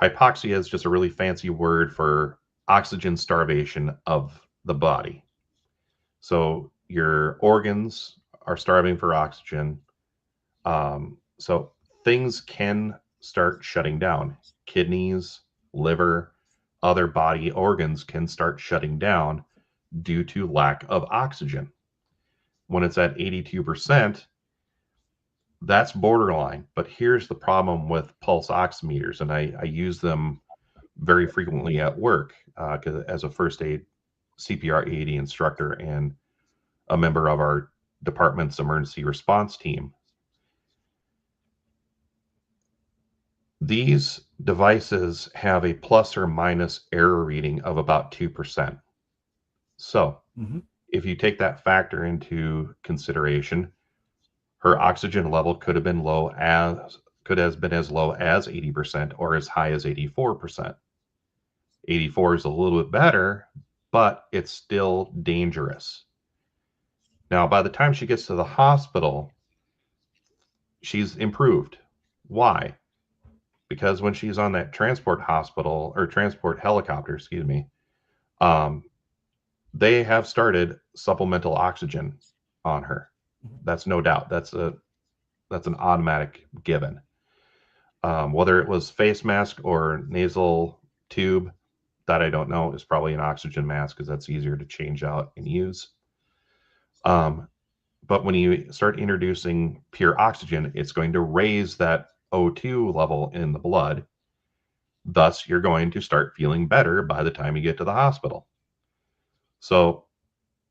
Speaker 2: Hypoxia is just a really fancy word for oxygen starvation of the body. So your organs are starving for oxygen. So things can start shutting down. Kidneys, liver, other body organs can start shutting down due to lack of oxygen. When it's at 82%, that's borderline. But here's the problem with pulse oximeters, and I use them very frequently at work as a first aid CPR AED instructor and a member of our department's emergency response team. These devices have a plus or minus error reading of about 2%. So if you take that factor into consideration, her oxygen level could have been as low as 80% or as high as 84%. 84 is a little bit better, but it's still dangerous. Now, by the time she gets to the hospital, she's improved. Why? Because when she's on that transport helicopter, they have started supplemental oxygen on her. That's no doubt. That's an automatic given. Whether it was face mask or nasal tube, that I don't know. Is probably an oxygen mask because that's easier to change out and use. But when you start introducing pure oxygen, it's going to raise that O2 level in the blood. Thus, you're going to start feeling better by the time you get to the hospital. So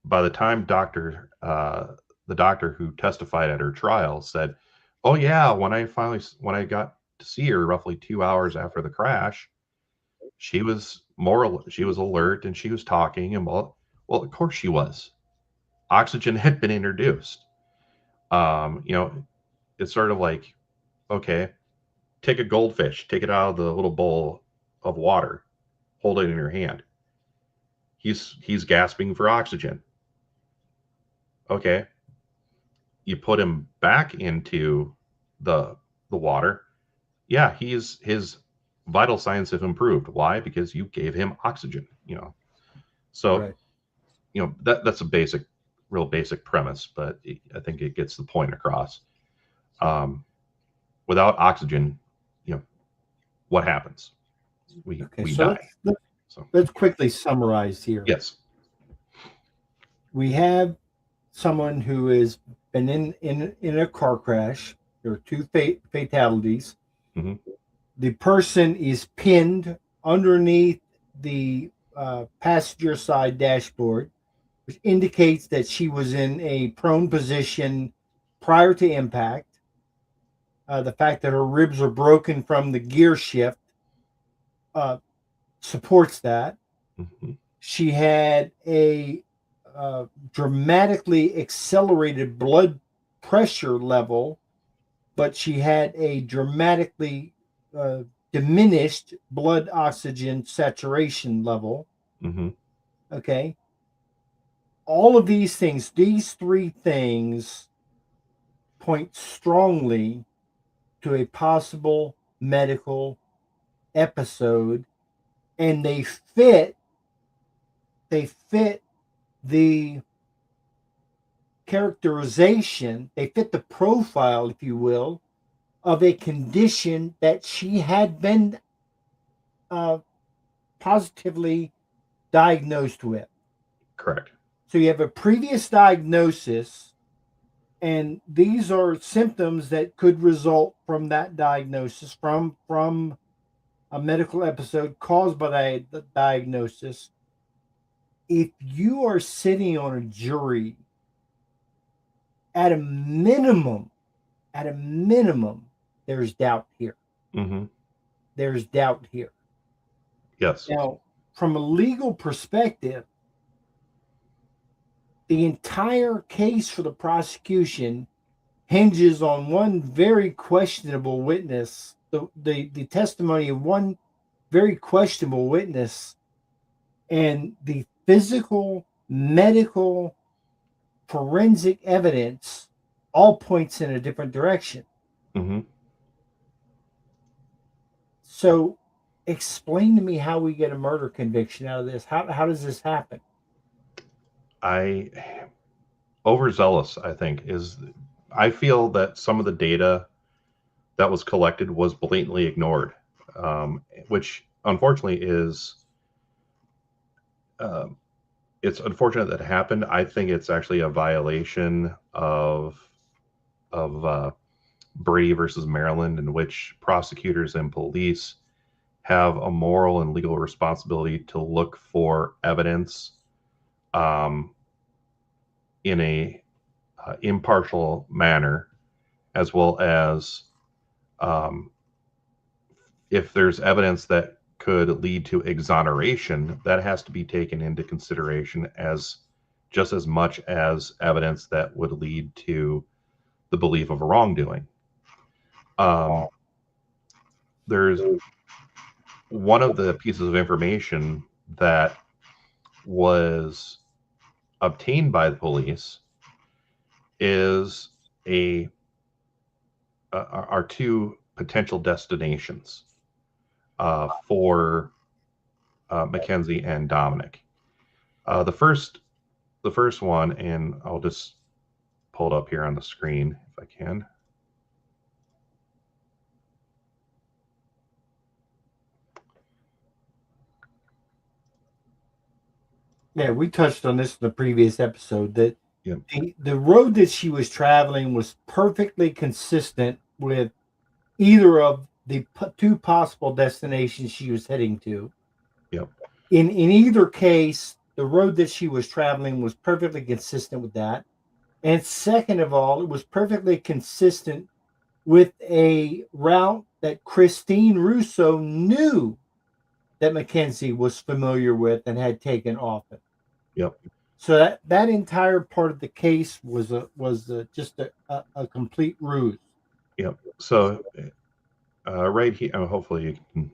Speaker 2: by the time the doctor who testified at her trial said, "Oh yeah, when I got to see her roughly 2 hours after the crash, she was alert and she was talking, and well, of course she was. Oxygen had been introduced. It's sort of like, okay, take a goldfish, take it out of the little bowl of water, hold it in your hand. He's gasping for oxygen. Okay, you put him back into the water. Yeah, his vital signs have improved. Why? Because you gave him oxygen. So
Speaker 1: Right.
Speaker 2: That's a real basic premise, but I think it gets the point across. Without oxygen, what happens? We die.
Speaker 1: Let's quickly summarize here.
Speaker 2: Yes.
Speaker 1: We have someone who has been in a car crash. There are two fatalities.
Speaker 2: Mm-hmm.
Speaker 1: The person is pinned underneath the passenger side dashboard, which indicates that she was in a prone position prior to impact. The fact that her ribs are broken from the gear shift supports that.
Speaker 2: Mm-hmm.
Speaker 1: She had a dramatically accelerated blood pressure level, but she had a dramatically diminished blood oxygen saturation level.
Speaker 2: Mm-hmm.
Speaker 1: Okay. All of these three things point strongly to a possible medical episode, and they fit the characterization, they fit the profile, if you will, of a condition that she had been positively diagnosed with.
Speaker 2: Correct.
Speaker 1: So you have a previous diagnosis, and these are symptoms that could result from that diagnosis, from a medical episode caused by the diagnosis. If you are sitting on a jury, at a minimum, there's doubt here.
Speaker 2: Mm-hmm.
Speaker 1: There's doubt here.
Speaker 2: Yes.
Speaker 1: Now, from a legal perspective, the entire case for the prosecution hinges on one very questionable witness, the testimony of one very questionable witness, and the physical, medical, forensic evidence all points in a different direction.
Speaker 2: Mm-hmm.
Speaker 1: So explain to me how we get a murder conviction out of this. How does this happen?
Speaker 2: Overzealous, I think, is. I feel that some of the data that was collected was blatantly ignored, which unfortunately is. It's unfortunate that it happened. I think it's actually a violation of Brady versus Maryland, in which prosecutors and police have a moral and legal responsibility to look for evidence in a impartial manner, as well as if there's evidence that could lead to exoneration, that has to be taken into consideration as just as much as evidence that would lead to the belief of a wrongdoing. There's one of the pieces of information that was obtained by the police is our two potential destinations for Mackenzie and Dominic. The first one, and I'll just pull it up here on the screen if I can.
Speaker 1: Yeah, we touched on this in the previous episode that
Speaker 2: Yep.
Speaker 1: the road that she was traveling was perfectly consistent with either of the two possible destinations she was heading to.
Speaker 2: Yep.
Speaker 1: In either case, the road that she was traveling was perfectly consistent with that. And second of all, it was perfectly consistent with a route that Christine Russo knew that Mackenzie was familiar with and had taken often.
Speaker 2: Yep.
Speaker 1: So that entire part of the case was just a complete ruse.
Speaker 2: Yep. So right here, hopefully you can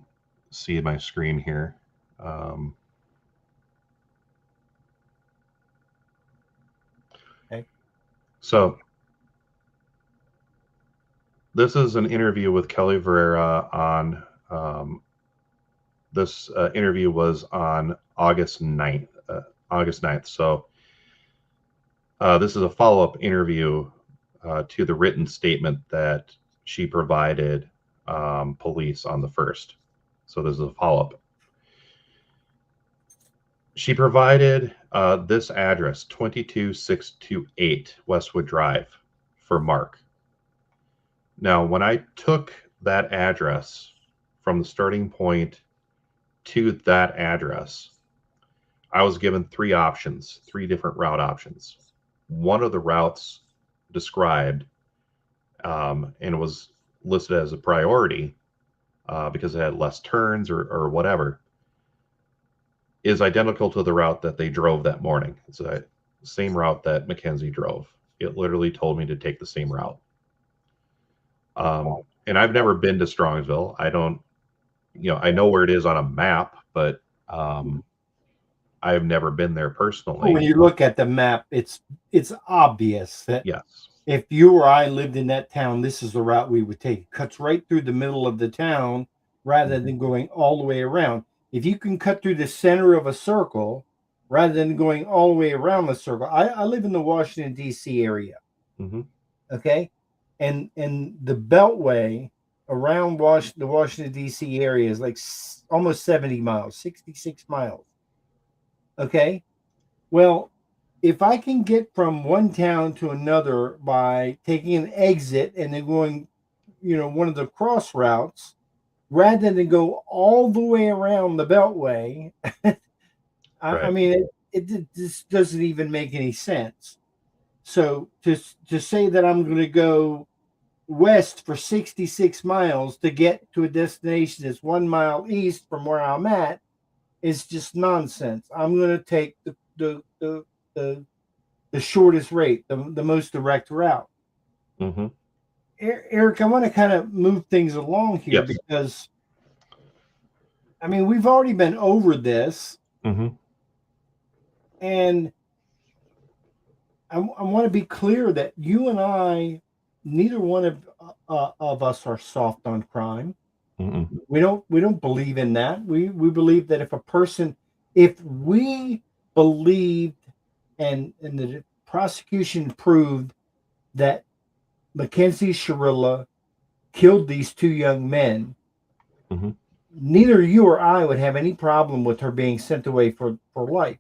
Speaker 2: see my screen here.
Speaker 1: Okay.
Speaker 2: So this is an interview with Kelly Verrera on. This interview was on August 9th. So this is a follow-up interview to the written statement that she provided police on the 1st. So this is a follow-up. She provided this address, 22628 Westwood Drive, for Mark. Now, when I took that address from the starting point to that address, I was given three different route options. One of the routes described and was listed as a priority because it had less turns or whatever, is identical to the route that they drove that morning. It's the same route that Mackenzie drove. It literally told me to take the same route. And I've never been to Strongsville. I don't, I know where it is on a map, but I've never been there personally.
Speaker 1: When you look at the map, it's obvious that
Speaker 2: yes,
Speaker 1: if you or I lived in that town, this is the route we would take. It cuts right through the middle of the town rather than going all the way around. If you can cut through the center of a circle rather than going all the way around the circle. I live in the Washington, D.C. area.
Speaker 2: Mm-hmm.
Speaker 1: Okay. And the Beltway around the Washington, D.C. area is like almost 70 miles, 66 miles. Okay. Well, if I can get from one town to another by taking an exit and then going, one of the cross routes, rather than go all the way around the Beltway, I
Speaker 2: Right.
Speaker 1: mean, it just doesn't even make any sense. So to say that I'm going to go west for 66 miles to get to a destination that's 1 mile east from where I'm at is just nonsense. I'm going to take the the shortest rate, the most direct route.
Speaker 2: Mm-hmm.
Speaker 1: Eric, I want to kind of move things along here
Speaker 2: Yes.
Speaker 1: because I mean we've already been over this,
Speaker 2: Mm-hmm.
Speaker 1: and I want to be clear that you and I, neither one of us are soft on crime.
Speaker 2: Mm-hmm.
Speaker 1: We don't believe in that. We believe that if we believed and the prosecution proved that Mackenzie Shirilla killed these two young men,
Speaker 2: Mm-hmm.
Speaker 1: neither you or I would have any problem with her being sent away for life.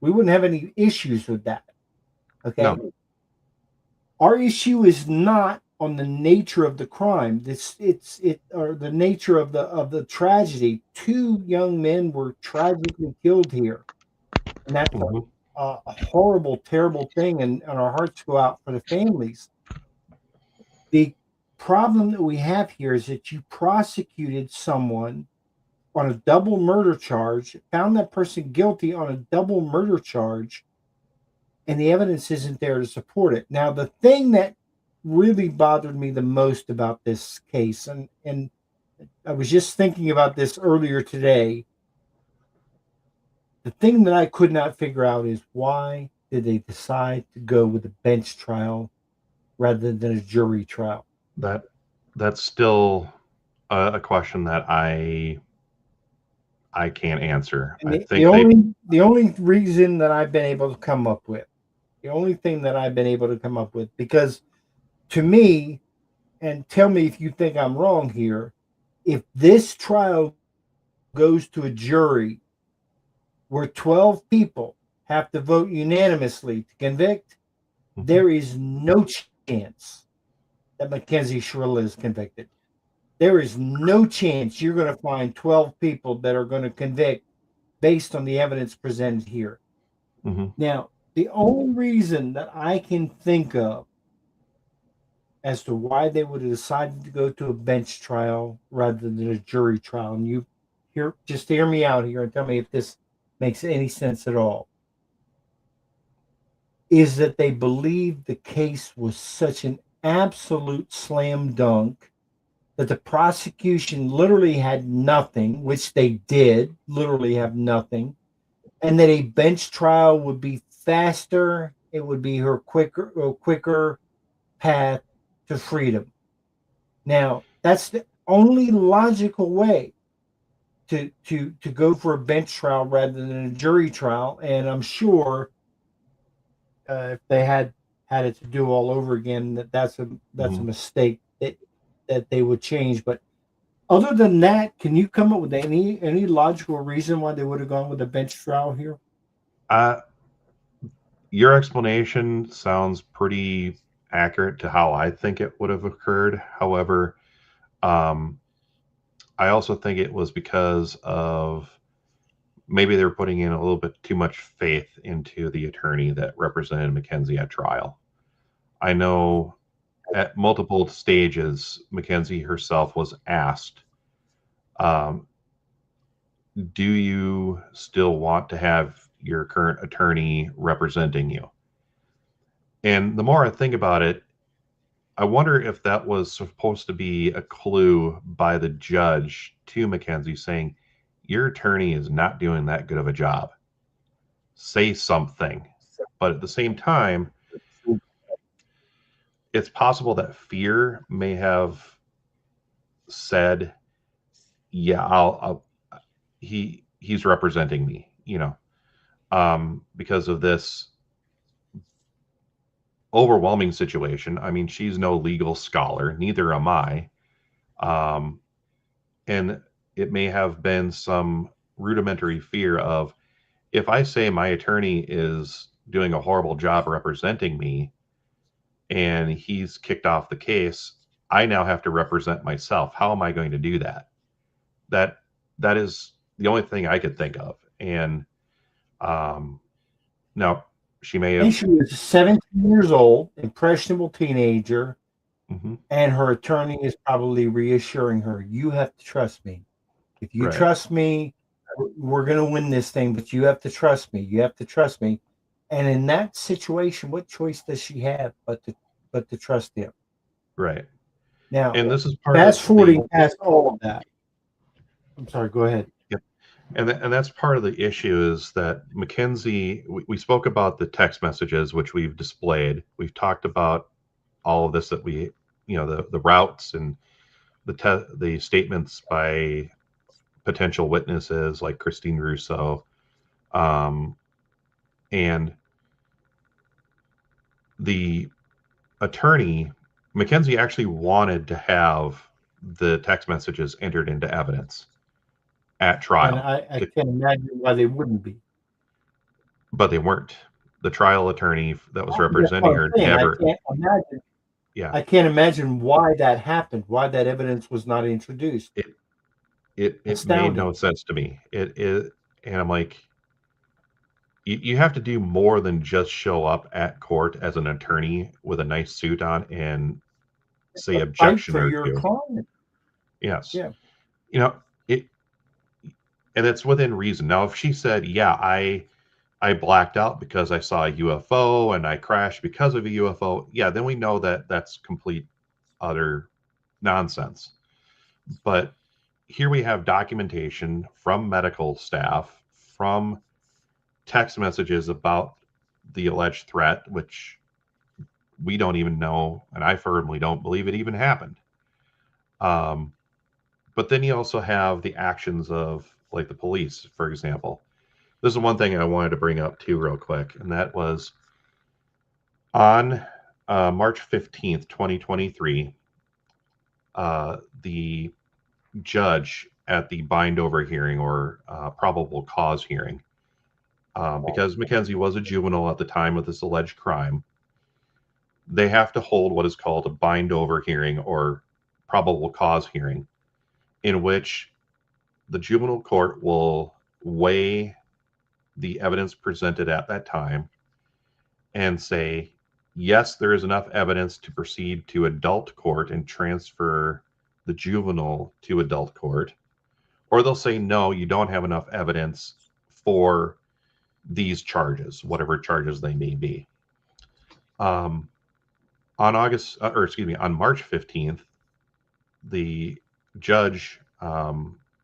Speaker 1: We wouldn't have any issues with that. Okay.
Speaker 2: No.
Speaker 1: Our issue is not on the nature of the crime. It or the nature of the tragedy. Two young men were tragically killed here, and that's
Speaker 2: Mm-hmm.
Speaker 1: a horrible, terrible thing. And our hearts go out for the families. The problem that we have here is that you prosecuted someone on a double murder charge, found that person guilty on a double murder charge, and the evidence isn't there to support it. Now, the thing that really bothered me the most about this case, and I was just thinking about this earlier today, the thing that I could not figure out is why did they decide to go with a bench trial rather than a jury trial?
Speaker 2: That that's still a question that I can't answer.
Speaker 1: And
Speaker 2: I
Speaker 1: the
Speaker 2: think they
Speaker 1: only reason that I've been able to come up with, the only thing that I've been able to come up with, because to me, and tell me if you think I'm wrong here, if this trial goes to a jury where 12 people have to vote unanimously to convict,
Speaker 2: Mhm.
Speaker 1: there is no chance that Mackenzie Shirilla is convicted. There is no chance you're going to find 12 people that are going to convict based on the evidence presented here.
Speaker 2: Mhm.
Speaker 1: Now, the only reason that I can think of as to why they would have decided to go to a bench trial rather than a jury trial, and you just hear me out here and tell me if this makes any sense at all, is that they believed the case was such an absolute slam dunk that the prosecution literally had nothing, which they did literally have nothing, and that a bench trial would be faster. It would be her quicker path to freedom. Now, that's the only logical way to go for a bench trial rather than a jury trial. And I'm sure if they had it to do all over again, that's a
Speaker 2: Mhm.
Speaker 1: mistake that they would change. But other than that, can you come up with any logical reason why they would have gone with a bench trial here?
Speaker 2: Uh, your explanation sounds pretty accurate to how I think it would have occurred. However, um, I also think it was because of maybe they were putting in a little bit too much faith into the attorney that represented Mackenzie at trial. I know at multiple stages, Mackenzie herself was asked, um, do you still want to have your current attorney representing you? And the more I think about it, I wonder if that was supposed to be a clue by the judge to Mackenzie saying, your attorney is not doing that good of a job. Say something. But at the same time, it's possible that fear may have said, yeah, he's representing me, because of this overwhelming situation. I mean, she's no legal scholar, neither am I. Um, and it may have been some rudimentary fear of if I say my attorney is doing a horrible job representing me and he's kicked off the case, I now have to represent myself. How am I going to do that? That that is the only thing I could think of. And now she may
Speaker 1: And
Speaker 2: have.
Speaker 1: she was 17 years old, impressionable teenager,
Speaker 2: Mhm,
Speaker 1: and her attorney is probably reassuring her, you have to trust me. If you
Speaker 2: right,
Speaker 1: trust me, we're going to win this thing, but you have to trust me. You have to trust me. And in that situation, what choice does she have but to trust him?
Speaker 2: right.
Speaker 1: Now,
Speaker 2: And this is part of
Speaker 1: fast
Speaker 2: the.
Speaker 1: forwarding past all of that. I'm sorry, go ahead.
Speaker 2: Yep. And that's part of the issue is that Mackenzie. We spoke about the text messages which we've displayed. We've talked about all of this that we, the routes and the statements by potential witnesses like Christine Russo, um, and the attorney Mackenzie actually wanted to have the text messages entered into evidence at
Speaker 1: And
Speaker 2: trial,
Speaker 1: I can't imagine why they wouldn't be.
Speaker 2: but they weren't. The trial attorney that was
Speaker 1: That's what
Speaker 2: representing
Speaker 1: I'm
Speaker 2: her
Speaker 1: saying.
Speaker 2: never. Yeah,
Speaker 1: I can't imagine why that happened, why that evidence was not introduced.
Speaker 2: it it made no
Speaker 1: Astounding.
Speaker 2: sense to me. And I'm like, you have to do more than just show up at court as an attorney with a nice suit on and say
Speaker 1: Fight
Speaker 2: objection
Speaker 1: for
Speaker 2: or
Speaker 1: your
Speaker 2: two.
Speaker 1: client.
Speaker 2: Yes,
Speaker 1: Yeah.
Speaker 2: you know it, and it's within reason. Now, if she said, "Yeah, I blacked out because I saw a UFO and I crashed because of a UFO," yeah, then we know that that's complete utter nonsense. But here we have documentation from medical staff, from text messages about the alleged threat, which we don't even know, and I firmly don't believe it even happened. Um, but then you also have the actions of like the police, for example. This is one thing I wanted to bring up too, real quick, and that was on March 15th, 2023. The judge at the bind over hearing or probable cause hearing, because Mackenzie was a juvenile at the time of this alleged crime, they have to hold what is called a bind over hearing or probable cause hearing, in which the juvenile court will weigh the evidence presented at that time and say, yes, there is enough evidence to proceed to adult court and transfer the juvenile to adult court. Or they'll say, no, you don't have enough evidence for these charges, whatever charges they may be. Um, on March 15th, the judge,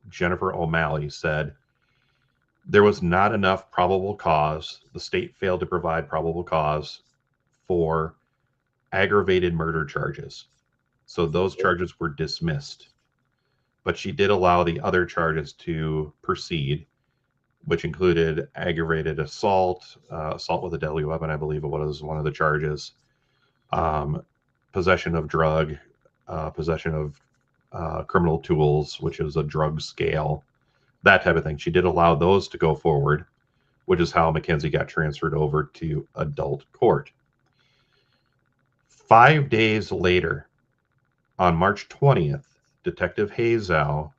Speaker 2: Jennifer O'Malley, said there was not enough probable cause. The state failed to provide probable cause for aggravated murder charges. So those charges were dismissed. But she did allow the other charges to proceed, which included aggravated assault, assault with a deadly weapon, I believe it was one of the charges, um, possession of drug, possession of criminal tools, which is a drug scale, that type of thing. She did allow those to go forward, which is how Mackenzie got transferred over to adult court. 5 days later, on March 20th, Detective Hazow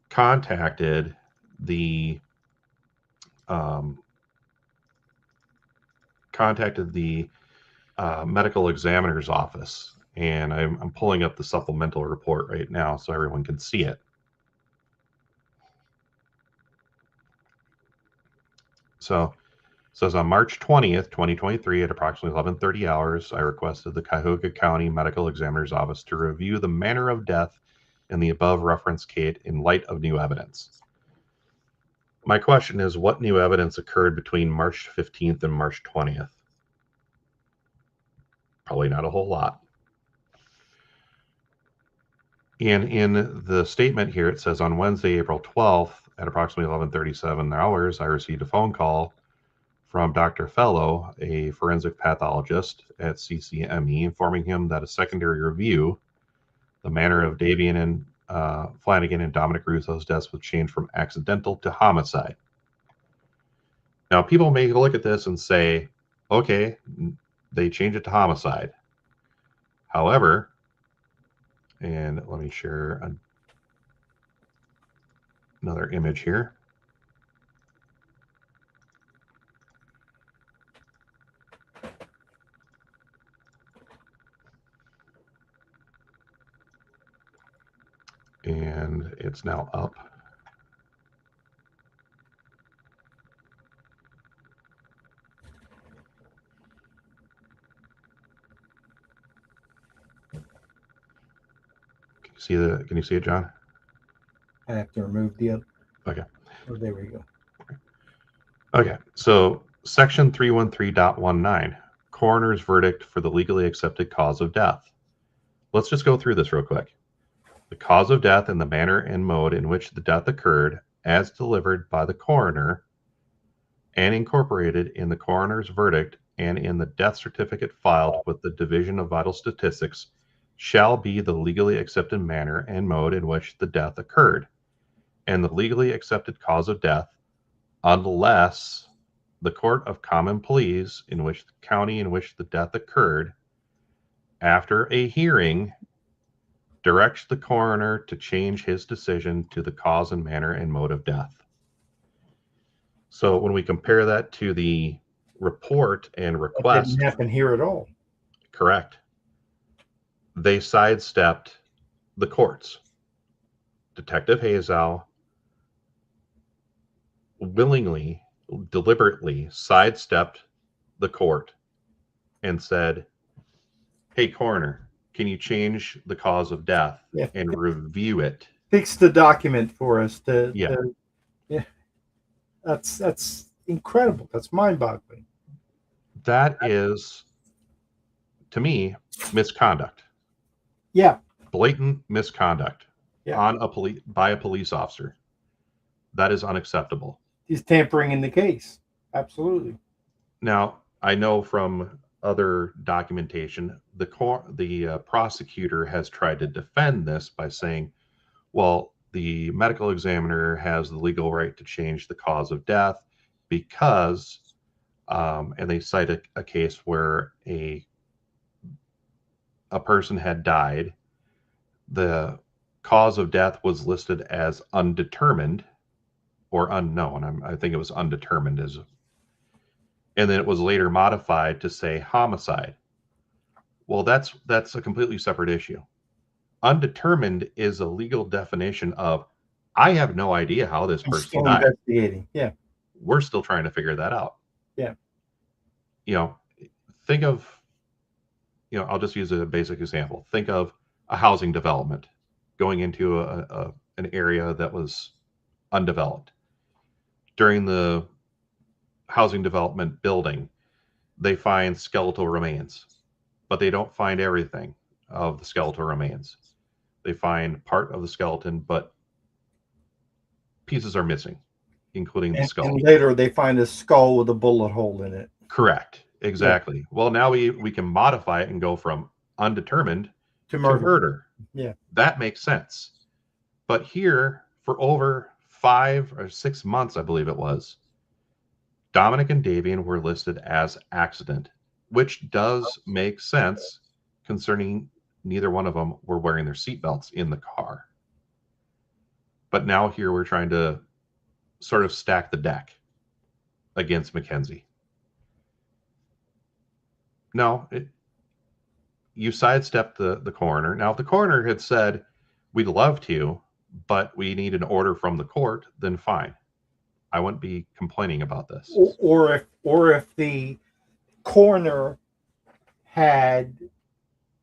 Speaker 2: contacted the um, medical examiner's office, and I'm pulling up the supplemental report right now so everyone can see it. So it says on March 20th, 2023, at approximately 11:30 hours, I requested the Cuyahoga County Medical Examiner's Office to review the manner of death in the above referenced case in light of new evidence. My question is, what new evidence occurred between March 15th and March 20th? Probably not a whole lot. And in the statement here, it says on Wednesday, April 12th, at approximately 11:37 hours, I received a phone call from Dr. Fellow, a forensic pathologist at CCME, informing him that a secondary review, the manner of Davian and Flanagan and Dominic Russo's deaths was changed from accidental to homicide. Now, people may look at this and say, okay, they change it to homicide. However, and let me share another image here. And it's now up. Can you see it, John?
Speaker 1: I have to remove the other.
Speaker 2: Okay.
Speaker 1: Oh, there we go.
Speaker 2: Okay. So section 313.19, coroner's verdict for the legally accepted cause of death. Let's just go through this real quick. The cause of death and the manner and mode in which the death occurred, as delivered by the coroner and incorporated in the coroner's verdict and in the death certificate filed with the Division of Vital Statistics, shall be the legally accepted manner and mode in which the death occurred, and the legally accepted cause of death, unless the Court of Common Pleas in which the county in which the death occurred, after a hearing, directs the coroner to change his decision to the cause and manner and mode of death. So when we compare that to the report and request,
Speaker 1: That didn't happen here at all.
Speaker 2: correct, they sidestepped the courts. Detective Hazow willingly, deliberately sidestepped the court and said, hey, coroner, can you change the cause of death and review it?
Speaker 1: Fix the document for us.
Speaker 2: Yeah.
Speaker 1: Yeah. That's incredible. That's mind-boggling.
Speaker 2: That is, to me, misconduct.
Speaker 1: Yeah.
Speaker 2: Blatant misconduct
Speaker 1: Yeah.
Speaker 2: on by a police officer. That is unacceptable.
Speaker 1: He's tampering in the case. Absolutely.
Speaker 2: Now, I know from other documentation, the prosecutor has tried to defend this by saying, well, the medical examiner has the legal right to change the cause of death because, and they cite a case where a person had died. The cause of death was listed as undetermined or unknown. I think it was undetermined and then it was later modified to say homicide. Well, that's a completely separate issue. Undetermined is a legal definition of I have no idea how this person
Speaker 1: still
Speaker 2: died.
Speaker 1: Investigating. Yeah.
Speaker 2: We're still trying to figure that out.
Speaker 1: Yeah.
Speaker 2: Think of, I'll just use a basic example. Think of a housing development going into an area that was undeveloped. During the housing development building, they find skeletal remains, but they don't find everything of the skeletal remains. They find part of the skeleton, but pieces are missing, including the skull.
Speaker 1: And later they find a skull with a bullet hole in it.
Speaker 2: Correct. Exactly. Yeah. Well, now we can modify it and go from undetermined
Speaker 1: to murder.
Speaker 2: Yeah. That makes sense. But here, for over 5 or 6 months, I believe it was, Dominic and Davian were listed as accident, which does make sense concerning neither one of them were wearing their seatbelts in the car. But now here we're trying to sort of stack the deck against Mackenzie. No, you sidestepped the coroner. Now, if the coroner had said, we'd love to, but we need an order from the court, then fine. I wouldn't be complaining about this.
Speaker 1: Or if the coroner had,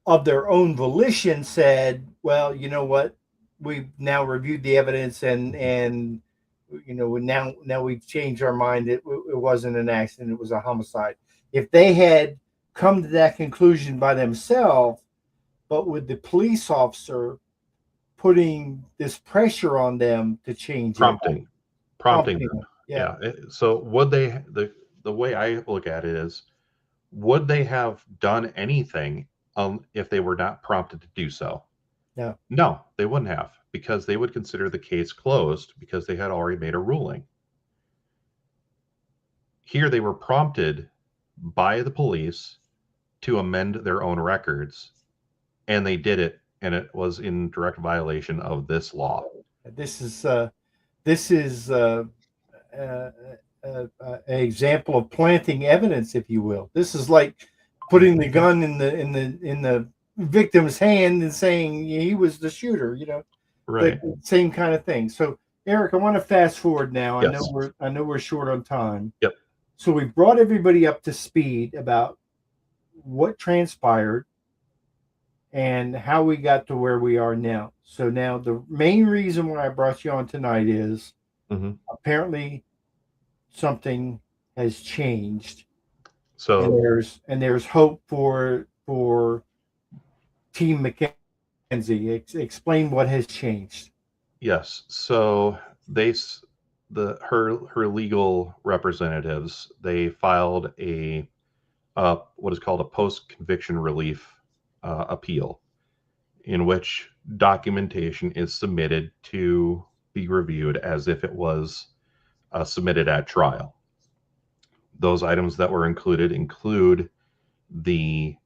Speaker 1: of their own volition, said, well, you know what, we've now reviewed the evidence and now we've changed our mind. It wasn't an accident. It was a homicide. If they had come to that conclusion by themselves, but with the police officer putting this pressure on them to change
Speaker 2: prompting them. Yeah. So would they, the way I look at it is, would they have done anything if they were not prompted to do so? No, they wouldn't have, because they would consider the case closed because they had already made a ruling. Here they were prompted by the police to amend their own records, and they did it, and it was in direct violation of this law.
Speaker 1: This is this is an example of planting evidence, if you will. This is like putting the gun in the victim's hand and saying he was the shooter.
Speaker 2: Right.
Speaker 1: The same kind of thing. So, Eric, I want to fast forward now.
Speaker 2: Yes.
Speaker 1: I know we're short on time.
Speaker 2: Yep.
Speaker 1: So we brought everybody up to speed about what transpired and how we got to where we are now. So now the main reason why I brought you on tonight is apparently something has changed.
Speaker 2: So
Speaker 1: and there's hope for Team Mackenzie. Explain what has changed.
Speaker 2: yes, so her legal representatives, they filed a what is called a post-conviction relief appeal, in which documentation is submitted to be reviewed as if it was submitted at trial. Those items that were include the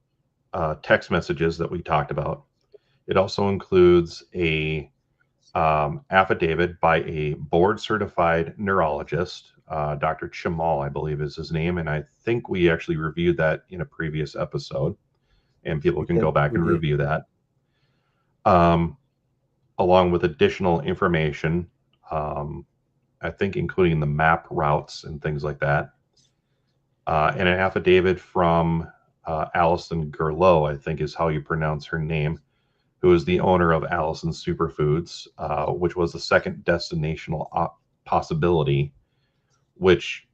Speaker 2: text messages that we talked about. It also includes a affidavit by a board-certified neurologist, Dr. Chamal, I believe is his name, and I think we actually reviewed that in a previous episode, and people can go back and review that. Along with additional information, I think including the map routes and things like that, and an affidavit from Allison Gerlow, I think is how you pronounce her name, who is the owner of Allison Superfoods, which was the second destinational possibility, which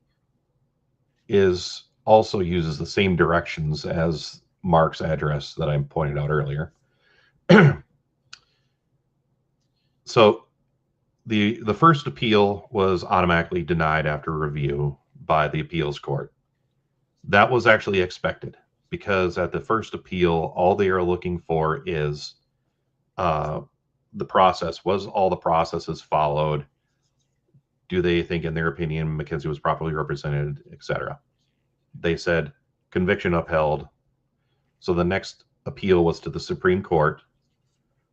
Speaker 2: also uses the same directions as Mark's address that I pointed out earlier. So the first appeal was automatically denied after review by the appeals court. That was actually expected, because at the first appeal, all they are looking for is the process. Was all the processes followed? Do they think, in their opinion, Mackenzie was properly represented, etc.? They said conviction upheld. So the next appeal was to the Supreme Court,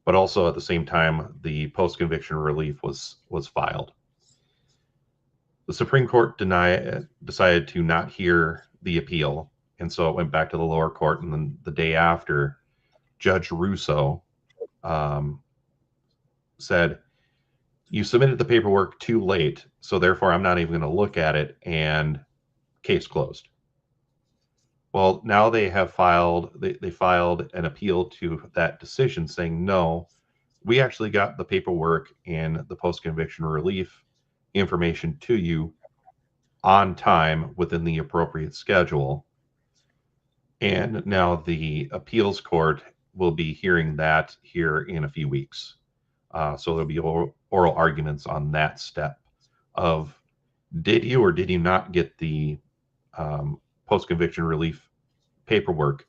Speaker 2: but also at the same time, the post-conviction relief was filed. The Supreme Court decided to not hear the appeal, and so it went back to the lower court. And then the day after, Judge Russo said, "You submitted the paperwork too late, so therefore I'm not even going to look at it, and case closed." Well, now they have filed an appeal to that decision, saying, no, we actually got the paperwork and the post-conviction relief information to you on time within the appropriate schedule. And now the appeals court will be hearing that here in a few weeks. So there'll be oral arguments on that step of, did you or did you not get the post-conviction relief paperwork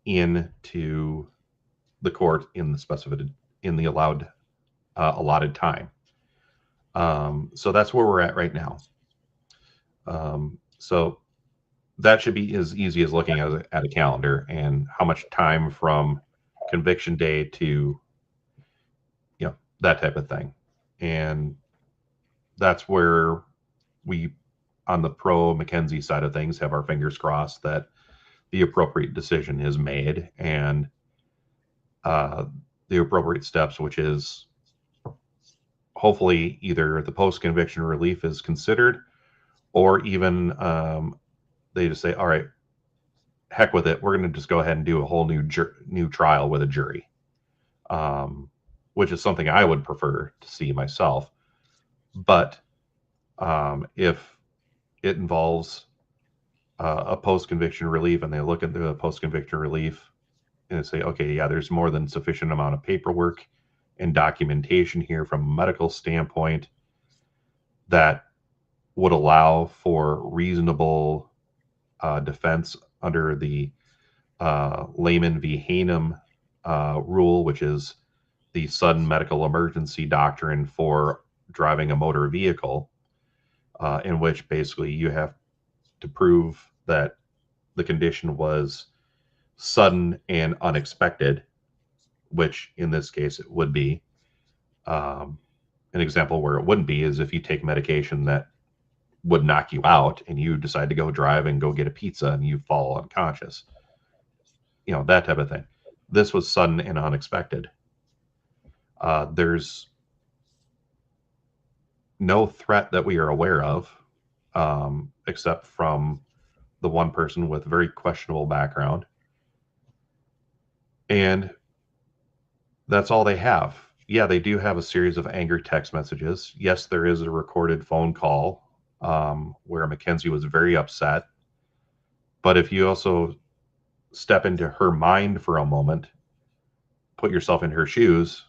Speaker 2: into the court in the allotted time. So that's where we're at right now. So that should be as easy as looking at a calendar and how much time from conviction day to that type of thing. And that's where we, on the pro Mackenzie side of things, have our fingers crossed that the appropriate decision is made, and the appropriate steps, which is hopefully either the post-conviction relief is considered, or even they just say, all right, heck with it, we're going to just go ahead and do a whole new trial with a jury, which is something I would prefer to see myself. But if it involves a post-conviction relief, and they look at the post-conviction relief and say, okay, yeah, there's more than sufficient amount of paperwork and documentation here from a medical standpoint that would allow for reasonable defense under the Layman v. Hanem rule, which is the sudden medical emergency doctrine for driving a motor vehicle, in which basically you have to prove that the condition was sudden and unexpected, which in this case it would be. An example where it wouldn't be is if you take medication that would knock you out and you decide to go drive and go get a pizza and you fall unconscious. That type of thing. This was sudden and unexpected. There's no threat that we are aware of, except from the one person with very questionable background. And that's all they have. Yeah, they do have a series of angry text messages. Yes, there is a recorded phone call where Mackenzie was very upset. But if you also step into her mind for a moment, put yourself in her shoes,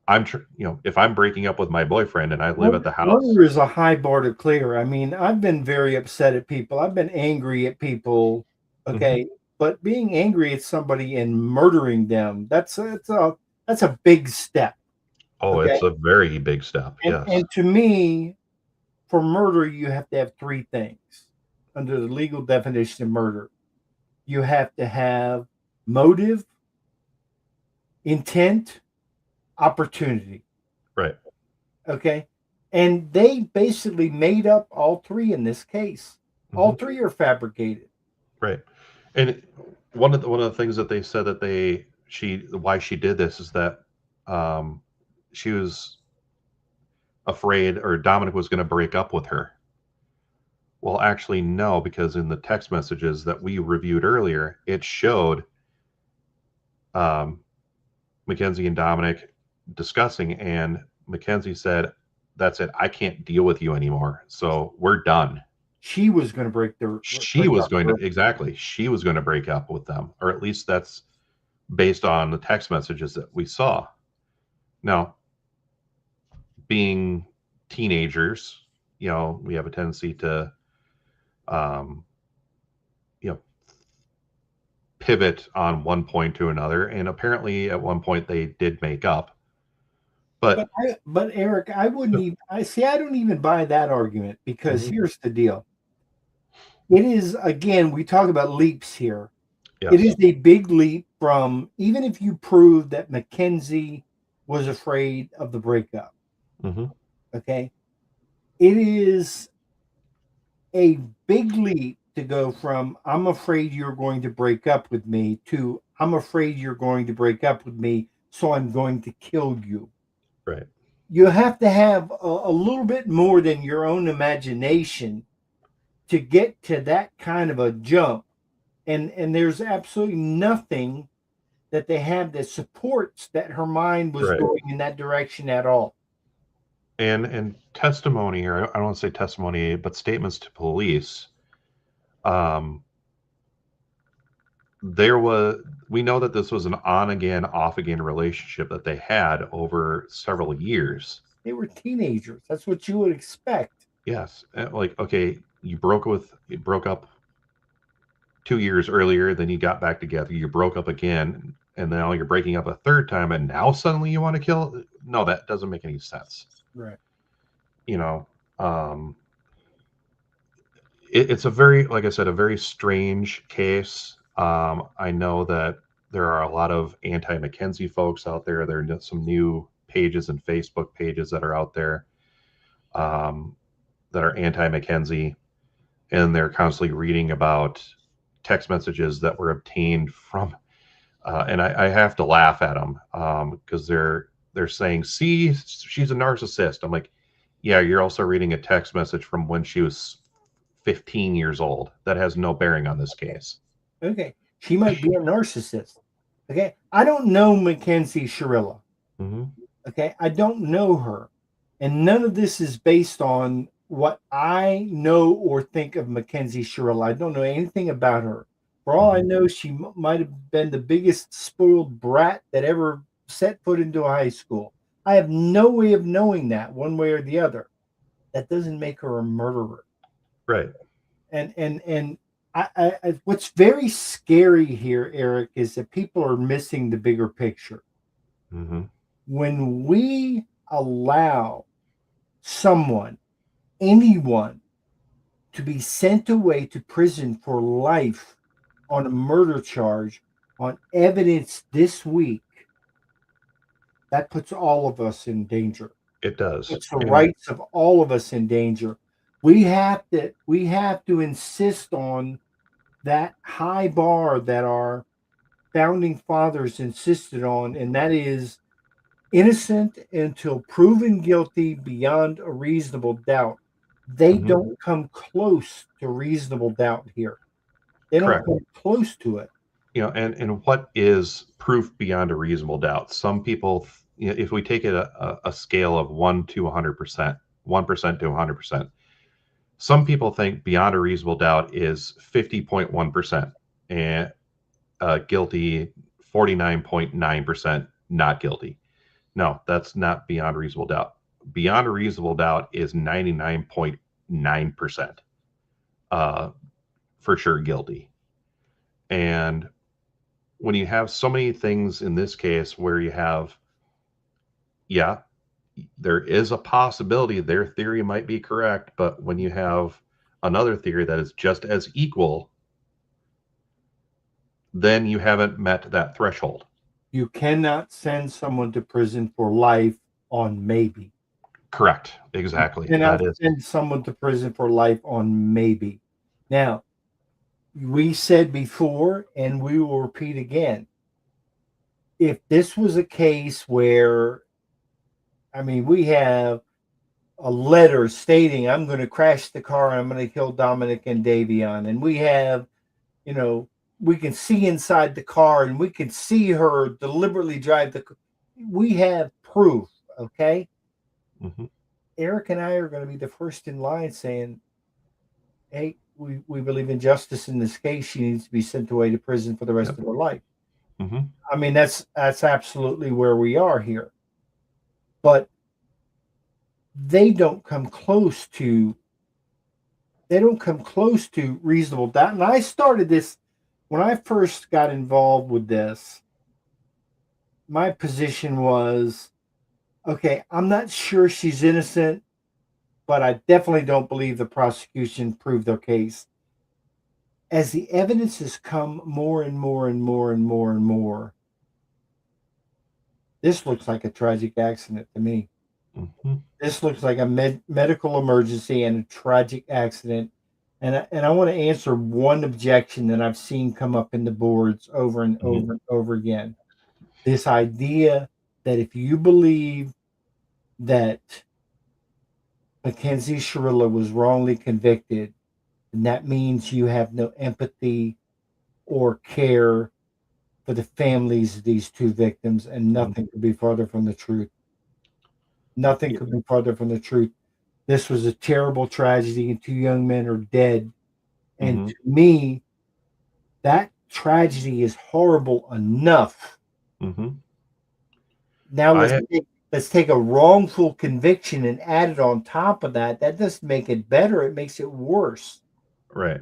Speaker 2: if I'm breaking up with my boyfriend and I live at the house.
Speaker 1: Murder is a high bar to clear. I mean, I've been very upset at people. I've been angry at people. Okay. Mm-hmm. But being angry at somebody and murdering them, that's a big step.
Speaker 2: Oh, okay? It's a very big step. Yes.
Speaker 1: And to me, for murder, you have to have three things under the legal definition of murder. You have to have motive, intent, opportunity.
Speaker 2: Right.
Speaker 1: Okay. And they basically made up all three in this case. Mm-hmm. All three are fabricated.
Speaker 2: Right. And one of the things that they said that why she did this is that she was afraid, or Dominic was going to break up with her. Well, actually, no, because in the text messages that we reviewed earlier, it showed Mackenzie and Dominic discussing, and Mackenzie said, "That's it. I can't deal with you anymore. So we're done."
Speaker 1: She was going to break their.
Speaker 2: She was going to break up with them, or at least that's based on the text messages that we saw. Now, being teenagers, we have a tendency to, pivot on one point to another, and apparently at one point they did make up. But
Speaker 1: Eric, I wouldn't even. I don't even buy that argument, because here's the deal. It is, again, we talk about leaps here. Yes. It is a big leap from, even if you prove that Mackenzie was afraid of the breakup.
Speaker 2: Mm-hmm.
Speaker 1: Okay. It is a big leap to go from, I'm afraid you're going to break up with me, to, I'm afraid you're going to break up with me, so I'm going to kill you.
Speaker 2: Right.
Speaker 1: You have to have a little bit more than your own imagination to get to that kind of a jump. And there's absolutely nothing that they have that supports that her mind was going in that direction at all.
Speaker 2: And testimony, or I don't want to say testimony, but statements to police, we know that this was an on-again, off-again relationship that they had over several years.
Speaker 1: They were teenagers. That's what you would expect.
Speaker 2: Yes. Like, okay, you broke up 2 years earlier, then you got back together, you broke up again, and now you're breaking up a third time, and now suddenly you want to kill? No, that doesn't make any sense.
Speaker 1: Right.
Speaker 2: It's a very, like I said, a very strange case. I know that there are a lot of anti-Mackenzie folks out there. There are some new pages and Facebook pages that are out there that are anti-Mackenzie, and they're constantly reading about text messages that were obtained from, and I have to laugh at them because they're saying, "See, she's a narcissist." I'm like, yeah, you're also reading a text message from when she was 15 years old. That has no bearing on this case.
Speaker 1: Okay. She might be a narcissist. Okay. I don't know Mackenzie Shirilla.
Speaker 2: Mm-hmm.
Speaker 1: Okay. I don't know her. And none of this is based on what I know or think of Mackenzie Shirilla. I don't know anything about her. For all I know, she might have been the biggest spoiled brat that ever set foot into a high school. I have no way of knowing that one way or the other. That doesn't make her a murderer.
Speaker 2: Right.
Speaker 1: And I what's very scary here, Eric, is that people are missing the bigger picture.
Speaker 2: Mm-hmm.
Speaker 1: When we allow someone, anyone, to be sent away to prison for life on a murder charge on evidence this week, that puts all of us in danger.
Speaker 2: It does.
Speaker 1: Puts the
Speaker 2: And
Speaker 1: rights of all of us in danger. We have to insist on that high bar that our founding fathers insisted on, and that is innocent until proven guilty beyond a reasonable doubt. They
Speaker 2: mhm,
Speaker 1: don't come close to reasonable doubt here. They don't
Speaker 2: correct.
Speaker 1: come close to it.
Speaker 2: And what is proof beyond a reasonable doubt? Some people, if we take it a scale of 1 to 100%, 1% to 100%, some people think beyond a reasonable doubt is 50.1% and guilty, 49.9% not guilty. No, that's not beyond reasonable doubt. Beyond a reasonable doubt is 99.9% for sure guilty. And when you have so many things in this case where you have, yeah, there is a possibility their theory might be correct, but when you have another theory that is just as equal, then you haven't met that threshold.
Speaker 1: You cannot send someone to prison for life on maybe.
Speaker 2: Correct. Exactly.
Speaker 1: You
Speaker 2: That
Speaker 1: cannot
Speaker 2: is.
Speaker 1: send someone to prison for life on maybe. Now, we said before, and we will repeat again, if this was a case where, I mean, we have a letter stating, I'm going to crash the car and I'm going to kill Dominic and Davion. And we have, you know, we can see inside the car and we can see her deliberately drive the. We have proof, okay?
Speaker 2: Mhm.
Speaker 1: Eric and I are going to be the first in line saying, hey, we believe in justice in this case. She needs to be sent away to prison for the rest
Speaker 2: Yep.
Speaker 1: of her life.
Speaker 2: Mhm.
Speaker 1: I mean, that's absolutely where we are here. But they don't come close to reasonable doubt. And I started this when I first got involved with this. My position was, okay, I'm not sure she's innocent, but I definitely don't believe the prosecution proved their case. As the evidence has come more and more and more and more and more, this looks like a tragic accident to me.
Speaker 2: Mhm.
Speaker 1: This looks like a medical emergency and a tragic accident. And I want to answer one objection that I've seen come up in the boards over and
Speaker 2: Mhm.
Speaker 1: over and over again. This idea that if you believe that Mackenzie Shirilla was wrongly convicted, then that means you have no empathy or care for the families of these two victims, and
Speaker 2: Mhm.
Speaker 1: nothing could be farther from the truth. Nothing
Speaker 2: Yeah.
Speaker 1: could be farther from the truth. This was a terrible tragedy, and two young men are dead. And
Speaker 2: Mhm.
Speaker 1: to me, that tragedy is horrible enough.
Speaker 2: Mhm.
Speaker 1: Now
Speaker 2: I
Speaker 1: let's take a wrongful conviction and add it on top of that. That doesn't make it better. It makes it worse.
Speaker 2: Right.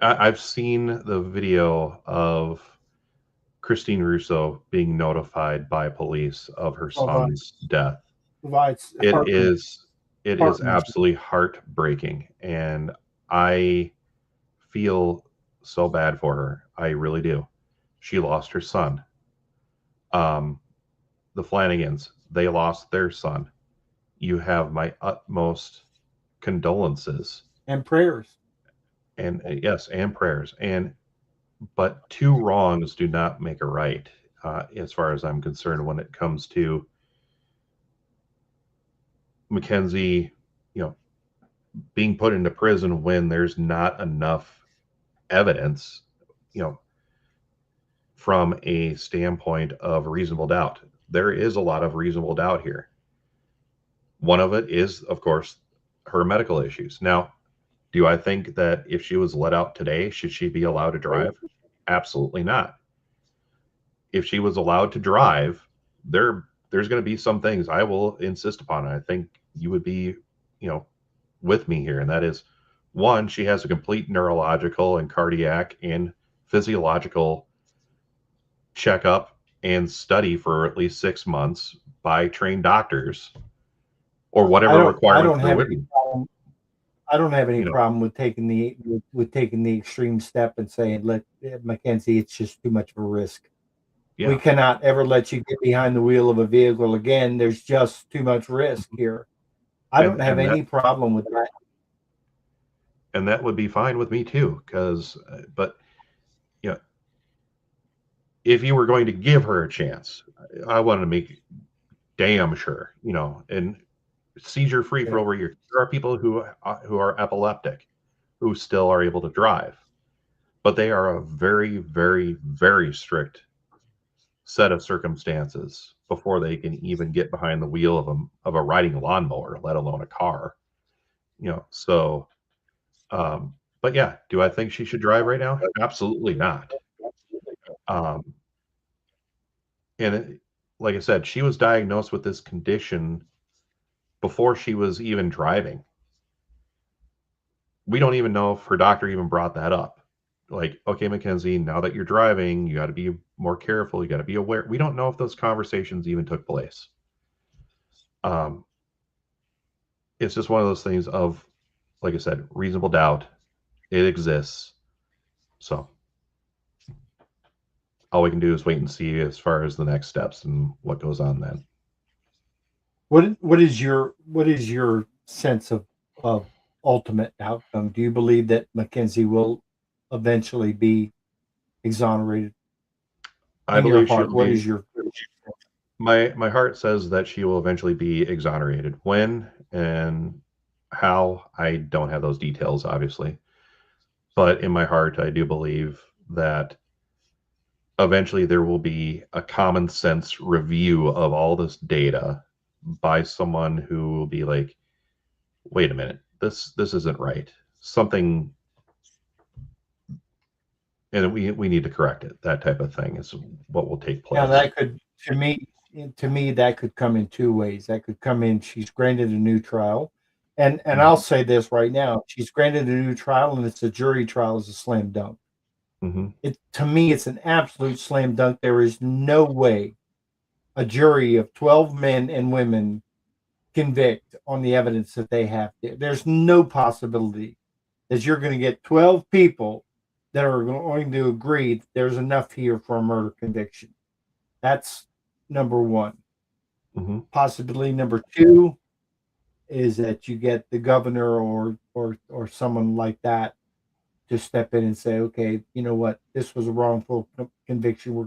Speaker 2: I've seen the video of Christine Russo being notified by police of her son's death.
Speaker 1: Provides
Speaker 2: It
Speaker 1: heart
Speaker 2: is it
Speaker 1: heart
Speaker 2: is
Speaker 1: wrenching.
Speaker 2: absolutely heartbreaking, and I feel so bad for her. I really do. She lost her son. Um, the Flanagans, they lost their son. You have my utmost condolences
Speaker 1: And prayers.
Speaker 2: and yes, and prayers. And but two wrongs do not make a right, as far as I'm concerned. When it comes to Mackenzie, you know, being put into prison when there's not enough evidence, you know, from a standpoint of reasonable doubt. There is a lot of reasonable doubt here. One of it is, of course, her medical issues. Now, do I think that if she was let out today, should she be allowed to drive? Absolutely not. If she was allowed to drive, there's going to be some things I will insist upon. I think you would be, you know, with me here, and that is one, she has a complete neurological and cardiac and physiological checkup and study for at least 6 months by trained doctors or
Speaker 1: I
Speaker 2: whatever
Speaker 1: don't I
Speaker 2: requirements
Speaker 1: don't
Speaker 2: there
Speaker 1: have
Speaker 2: would
Speaker 1: any
Speaker 2: be.
Speaker 1: problem. I don't have any
Speaker 2: you know,
Speaker 1: problem with taking the extreme step and saying, "Let Mackenzie, it's just too much of a risk. We
Speaker 2: yeah,
Speaker 1: cannot ever let you get behind the wheel of a vehicle again. There's just too much risk here." I don't
Speaker 2: and
Speaker 1: have any problem with that.
Speaker 2: that would be fine with me too. Because, but you know, if you were going to give her a chance, I wanted to make damn sure, and seizure free for
Speaker 1: Okay.
Speaker 2: over a year. There are people who are epileptic who still are able to drive, but they are a very, very, very strict set of circumstances before they can even get behind the wheel of a riding lawnmower, let alone a car. So but yeah, do I think she should drive right now? Absolutely not. Um, and like I said, she was diagnosed with this condition before she was even driving. We don't even know if her doctor even brought that up. Like, okay, Mackenzie, now that you're driving, you got to be more careful. You got to be aware. We don't know if those conversations even took place. Um, it's just one of those things of, like I said, reasonable doubt. It exists. So all we can do is wait and see as far as the next steps and what goes on then.
Speaker 1: What is your sense of ultimate outcome? Do you believe that Mackenzie will eventually be exonerated?
Speaker 2: I
Speaker 1: In your
Speaker 2: believe she
Speaker 1: heart,
Speaker 2: will
Speaker 1: what
Speaker 2: be.
Speaker 1: is your
Speaker 2: My heart says that she will eventually be exonerated. When and how, I don't have those details, obviously. But in my heart, I do believe that eventually there will be a common sense review of all this data by someone who will be like, wait a minute, this isn't right. Something, and we need to correct it. That type of thing is what will take
Speaker 1: now
Speaker 2: place.
Speaker 1: that could to me that could come in two ways. That could come in she's granted a new trial. And I'll say this right now, she's granted a new trial and it's a jury trial is a slam dunk.
Speaker 2: Mm-hmm.
Speaker 1: It to me it's an absolute slam dunk. There is no way a jury of 12 men and women convict on the evidence that they have. There's no possibility that you're going to get 12 people that are going to agree that there's enough here for a murder conviction. That's number one.
Speaker 2: Mm-hmm.
Speaker 1: Possibility number two is that you get the governor or someone like that to step in and say, okay, you know what, this was a wrongful conviction.
Speaker 2: Mm-hmm.
Speaker 1: We're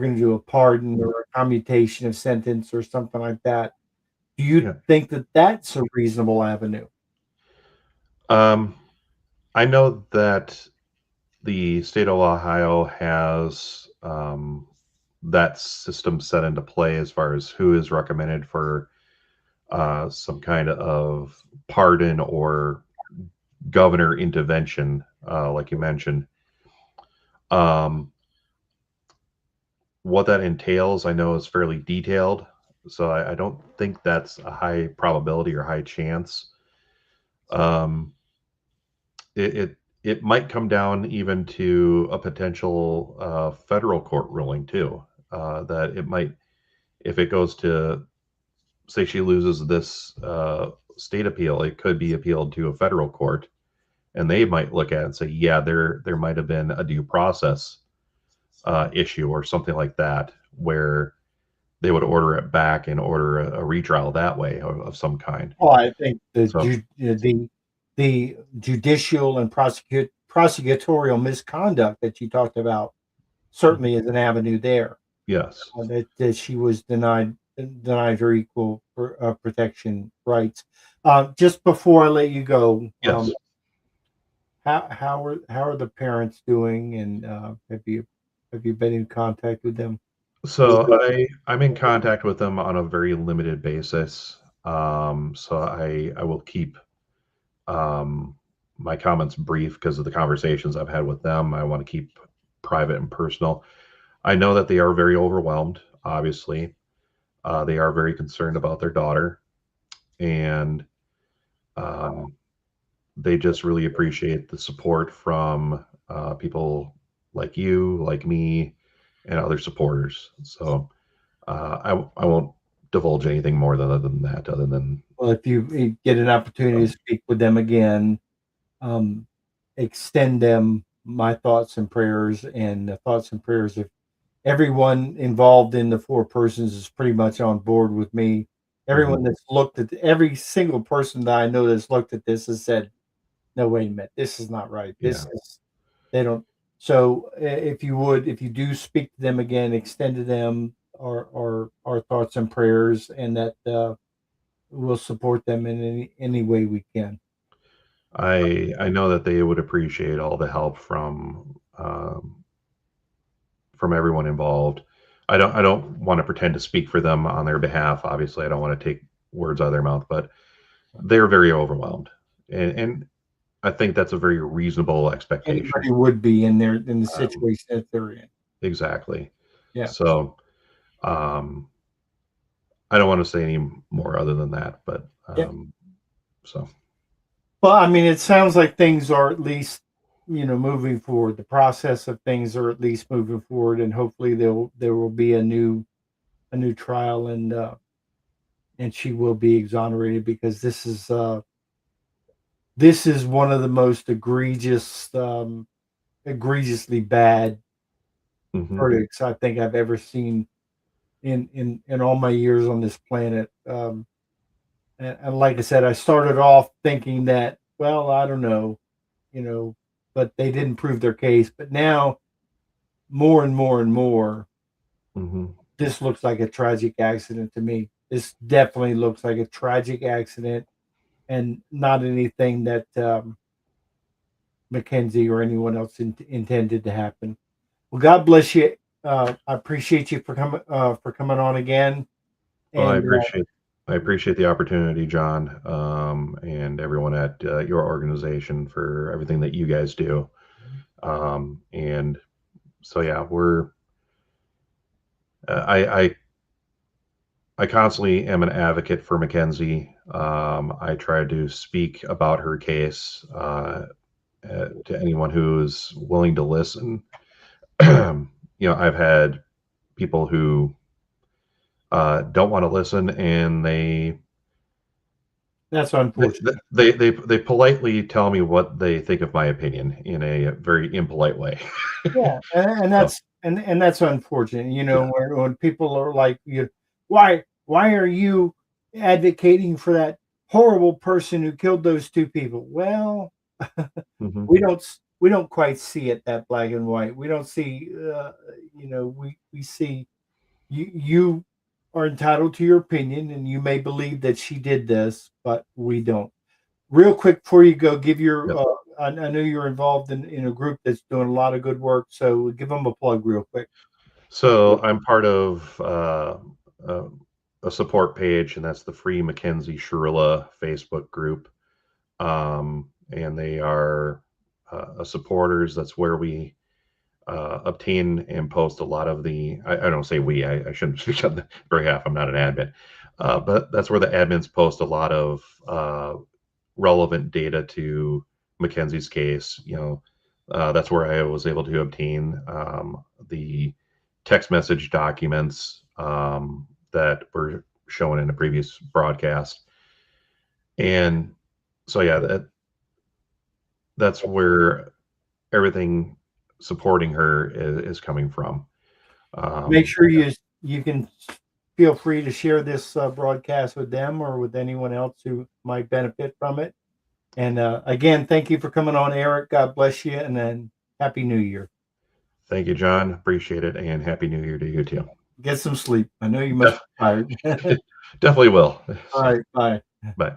Speaker 1: going to do a pardon or a commutation of sentence or something like that. Do you
Speaker 2: Yeah.
Speaker 1: think that that's a reasonable avenue?
Speaker 2: Um, I know that the state of Ohio has that system set into play as far as who is recommended for some kind of pardon or governor intervention, like you mentioned. Um, what that entails, I know, is fairly detailed. So I don't think that's a high probability or high chance. Um, it might come down even to a potential federal court ruling too. That it might, if it goes to, say, she loses this state appeal, it could be appealed to a federal court, and they might look at it and say, yeah, there might have been a due process issue or something like that, where they would order it back and order a retrial that way of some kind.
Speaker 1: Well, I think
Speaker 2: So,
Speaker 1: the judicial and prosecutorial misconduct that you talked about
Speaker 2: mhm,
Speaker 1: certainly is an avenue there.
Speaker 2: yes,
Speaker 1: That she was denied her equal protection rights. Just before I let you go,
Speaker 2: yes.
Speaker 1: how are the parents doing, and have you been in contact with them?
Speaker 2: So I'm in contact with them on a very limited basis. So I will keep um, my comments brief because of the conversations I've had with them. I want to keep private and personal. I know that they are very overwhelmed. Obviously, they are very concerned about their daughter, and um, they just really appreciate the support from people like you, like me, and other supporters. So I won't divulge anything more than that, other than.
Speaker 1: Well, if you get an opportunity to speak with them again, extend them my thoughts and prayers, and the thoughts and prayers of everyone involved in the four persons is pretty much on board with me. Everyone
Speaker 2: Mhm.
Speaker 1: that's looked at every single person that I know that's looked at this has said, "No, wait a minute, this is not right. This
Speaker 2: Yeah,
Speaker 1: is they don't." So, if you would, if you do speak to them again, extend to them our thoughts and prayers, and that we'll support them in any way we can.
Speaker 2: I know that they would appreciate all the help from everyone involved. I don't want to pretend to speak for them on their behalf. Obviously, I don't want to take words out of their mouth, but they're very overwhelmed, and I think that's a very reasonable expectation.
Speaker 1: Anybody would be in the
Speaker 2: Um,
Speaker 1: situation that they're in.
Speaker 2: exactly.
Speaker 1: Yeah.
Speaker 2: So um, I don't want to say any more other than that, but
Speaker 1: Yeah.
Speaker 2: so
Speaker 1: Well, I mean, it sounds like things are at least, moving forward. The process of things are at least moving forward, and hopefully there will be a new trial, and she will be exonerated, because this is one of the most egregiously bad
Speaker 2: mhm,
Speaker 1: verdicts I think I've ever seen in all my years on this planet. And like I said, I started off thinking that, well, I don't know, but they didn't prove their case. But now, more and more and more,
Speaker 2: mhm.
Speaker 1: this looks like a tragic accident to me. This definitely looks like a tragic accident, and not anything that Mackenzie or anyone else intended to happen. Well, God bless you. I appreciate you for coming on again.
Speaker 2: Well,
Speaker 1: And
Speaker 2: I appreciate the opportunity, John, and everyone at your organization for everything that you guys do. And so, yeah, uh, I, I, I constantly am an advocate for Mackenzie. I try to speak about her case to anyone who's willing to listen. I've had people who don't want to listen, and
Speaker 1: that's
Speaker 2: They
Speaker 1: unfortunate.
Speaker 2: they politely tell me what they think of my opinion in a very impolite way.
Speaker 1: Yeah, and
Speaker 2: So,
Speaker 1: that's unfortunate.
Speaker 2: yeah.
Speaker 1: When people are like, why are you advocating for that horrible person who killed those two people? Well,
Speaker 2: Mhm,
Speaker 1: we don't quite see it that black and white. We don't see, we see you are entitled to your opinion, and you may believe that she did this, but we don't. Real quick before you go, give your.
Speaker 2: yep.
Speaker 1: I know you're involved in a group that's doing a lot of good work, so give them a plug real quick.
Speaker 2: So I'm part of uh, a support page, and that's the Free Mackenzie Shirilla Facebook group. And they are supporters. That's where we obtain and post a lot of the. I don't say we. I shouldn't speak on their behalf. I'm not an admin, but that's where the admins post a lot of relevant data to Mackenzie's case. That's where I was able to obtain the text message documents that were shown in a previous broadcast. And so, yeah, that's where everything supporting her is coming from.
Speaker 1: Make
Speaker 2: Um,
Speaker 1: sure you can feel free to share this broadcast with them or with anyone else who might benefit from it. And again, thank you for coming on, Eric. God bless you, and then Happy New Year.
Speaker 2: Thank you, John. Appreciate it. And Happy New Year to you too.
Speaker 1: Get some sleep. I know you must
Speaker 2: Def-
Speaker 1: be tired.
Speaker 2: Definitely will.
Speaker 1: All
Speaker 2: So,
Speaker 1: right, bye.
Speaker 2: bye.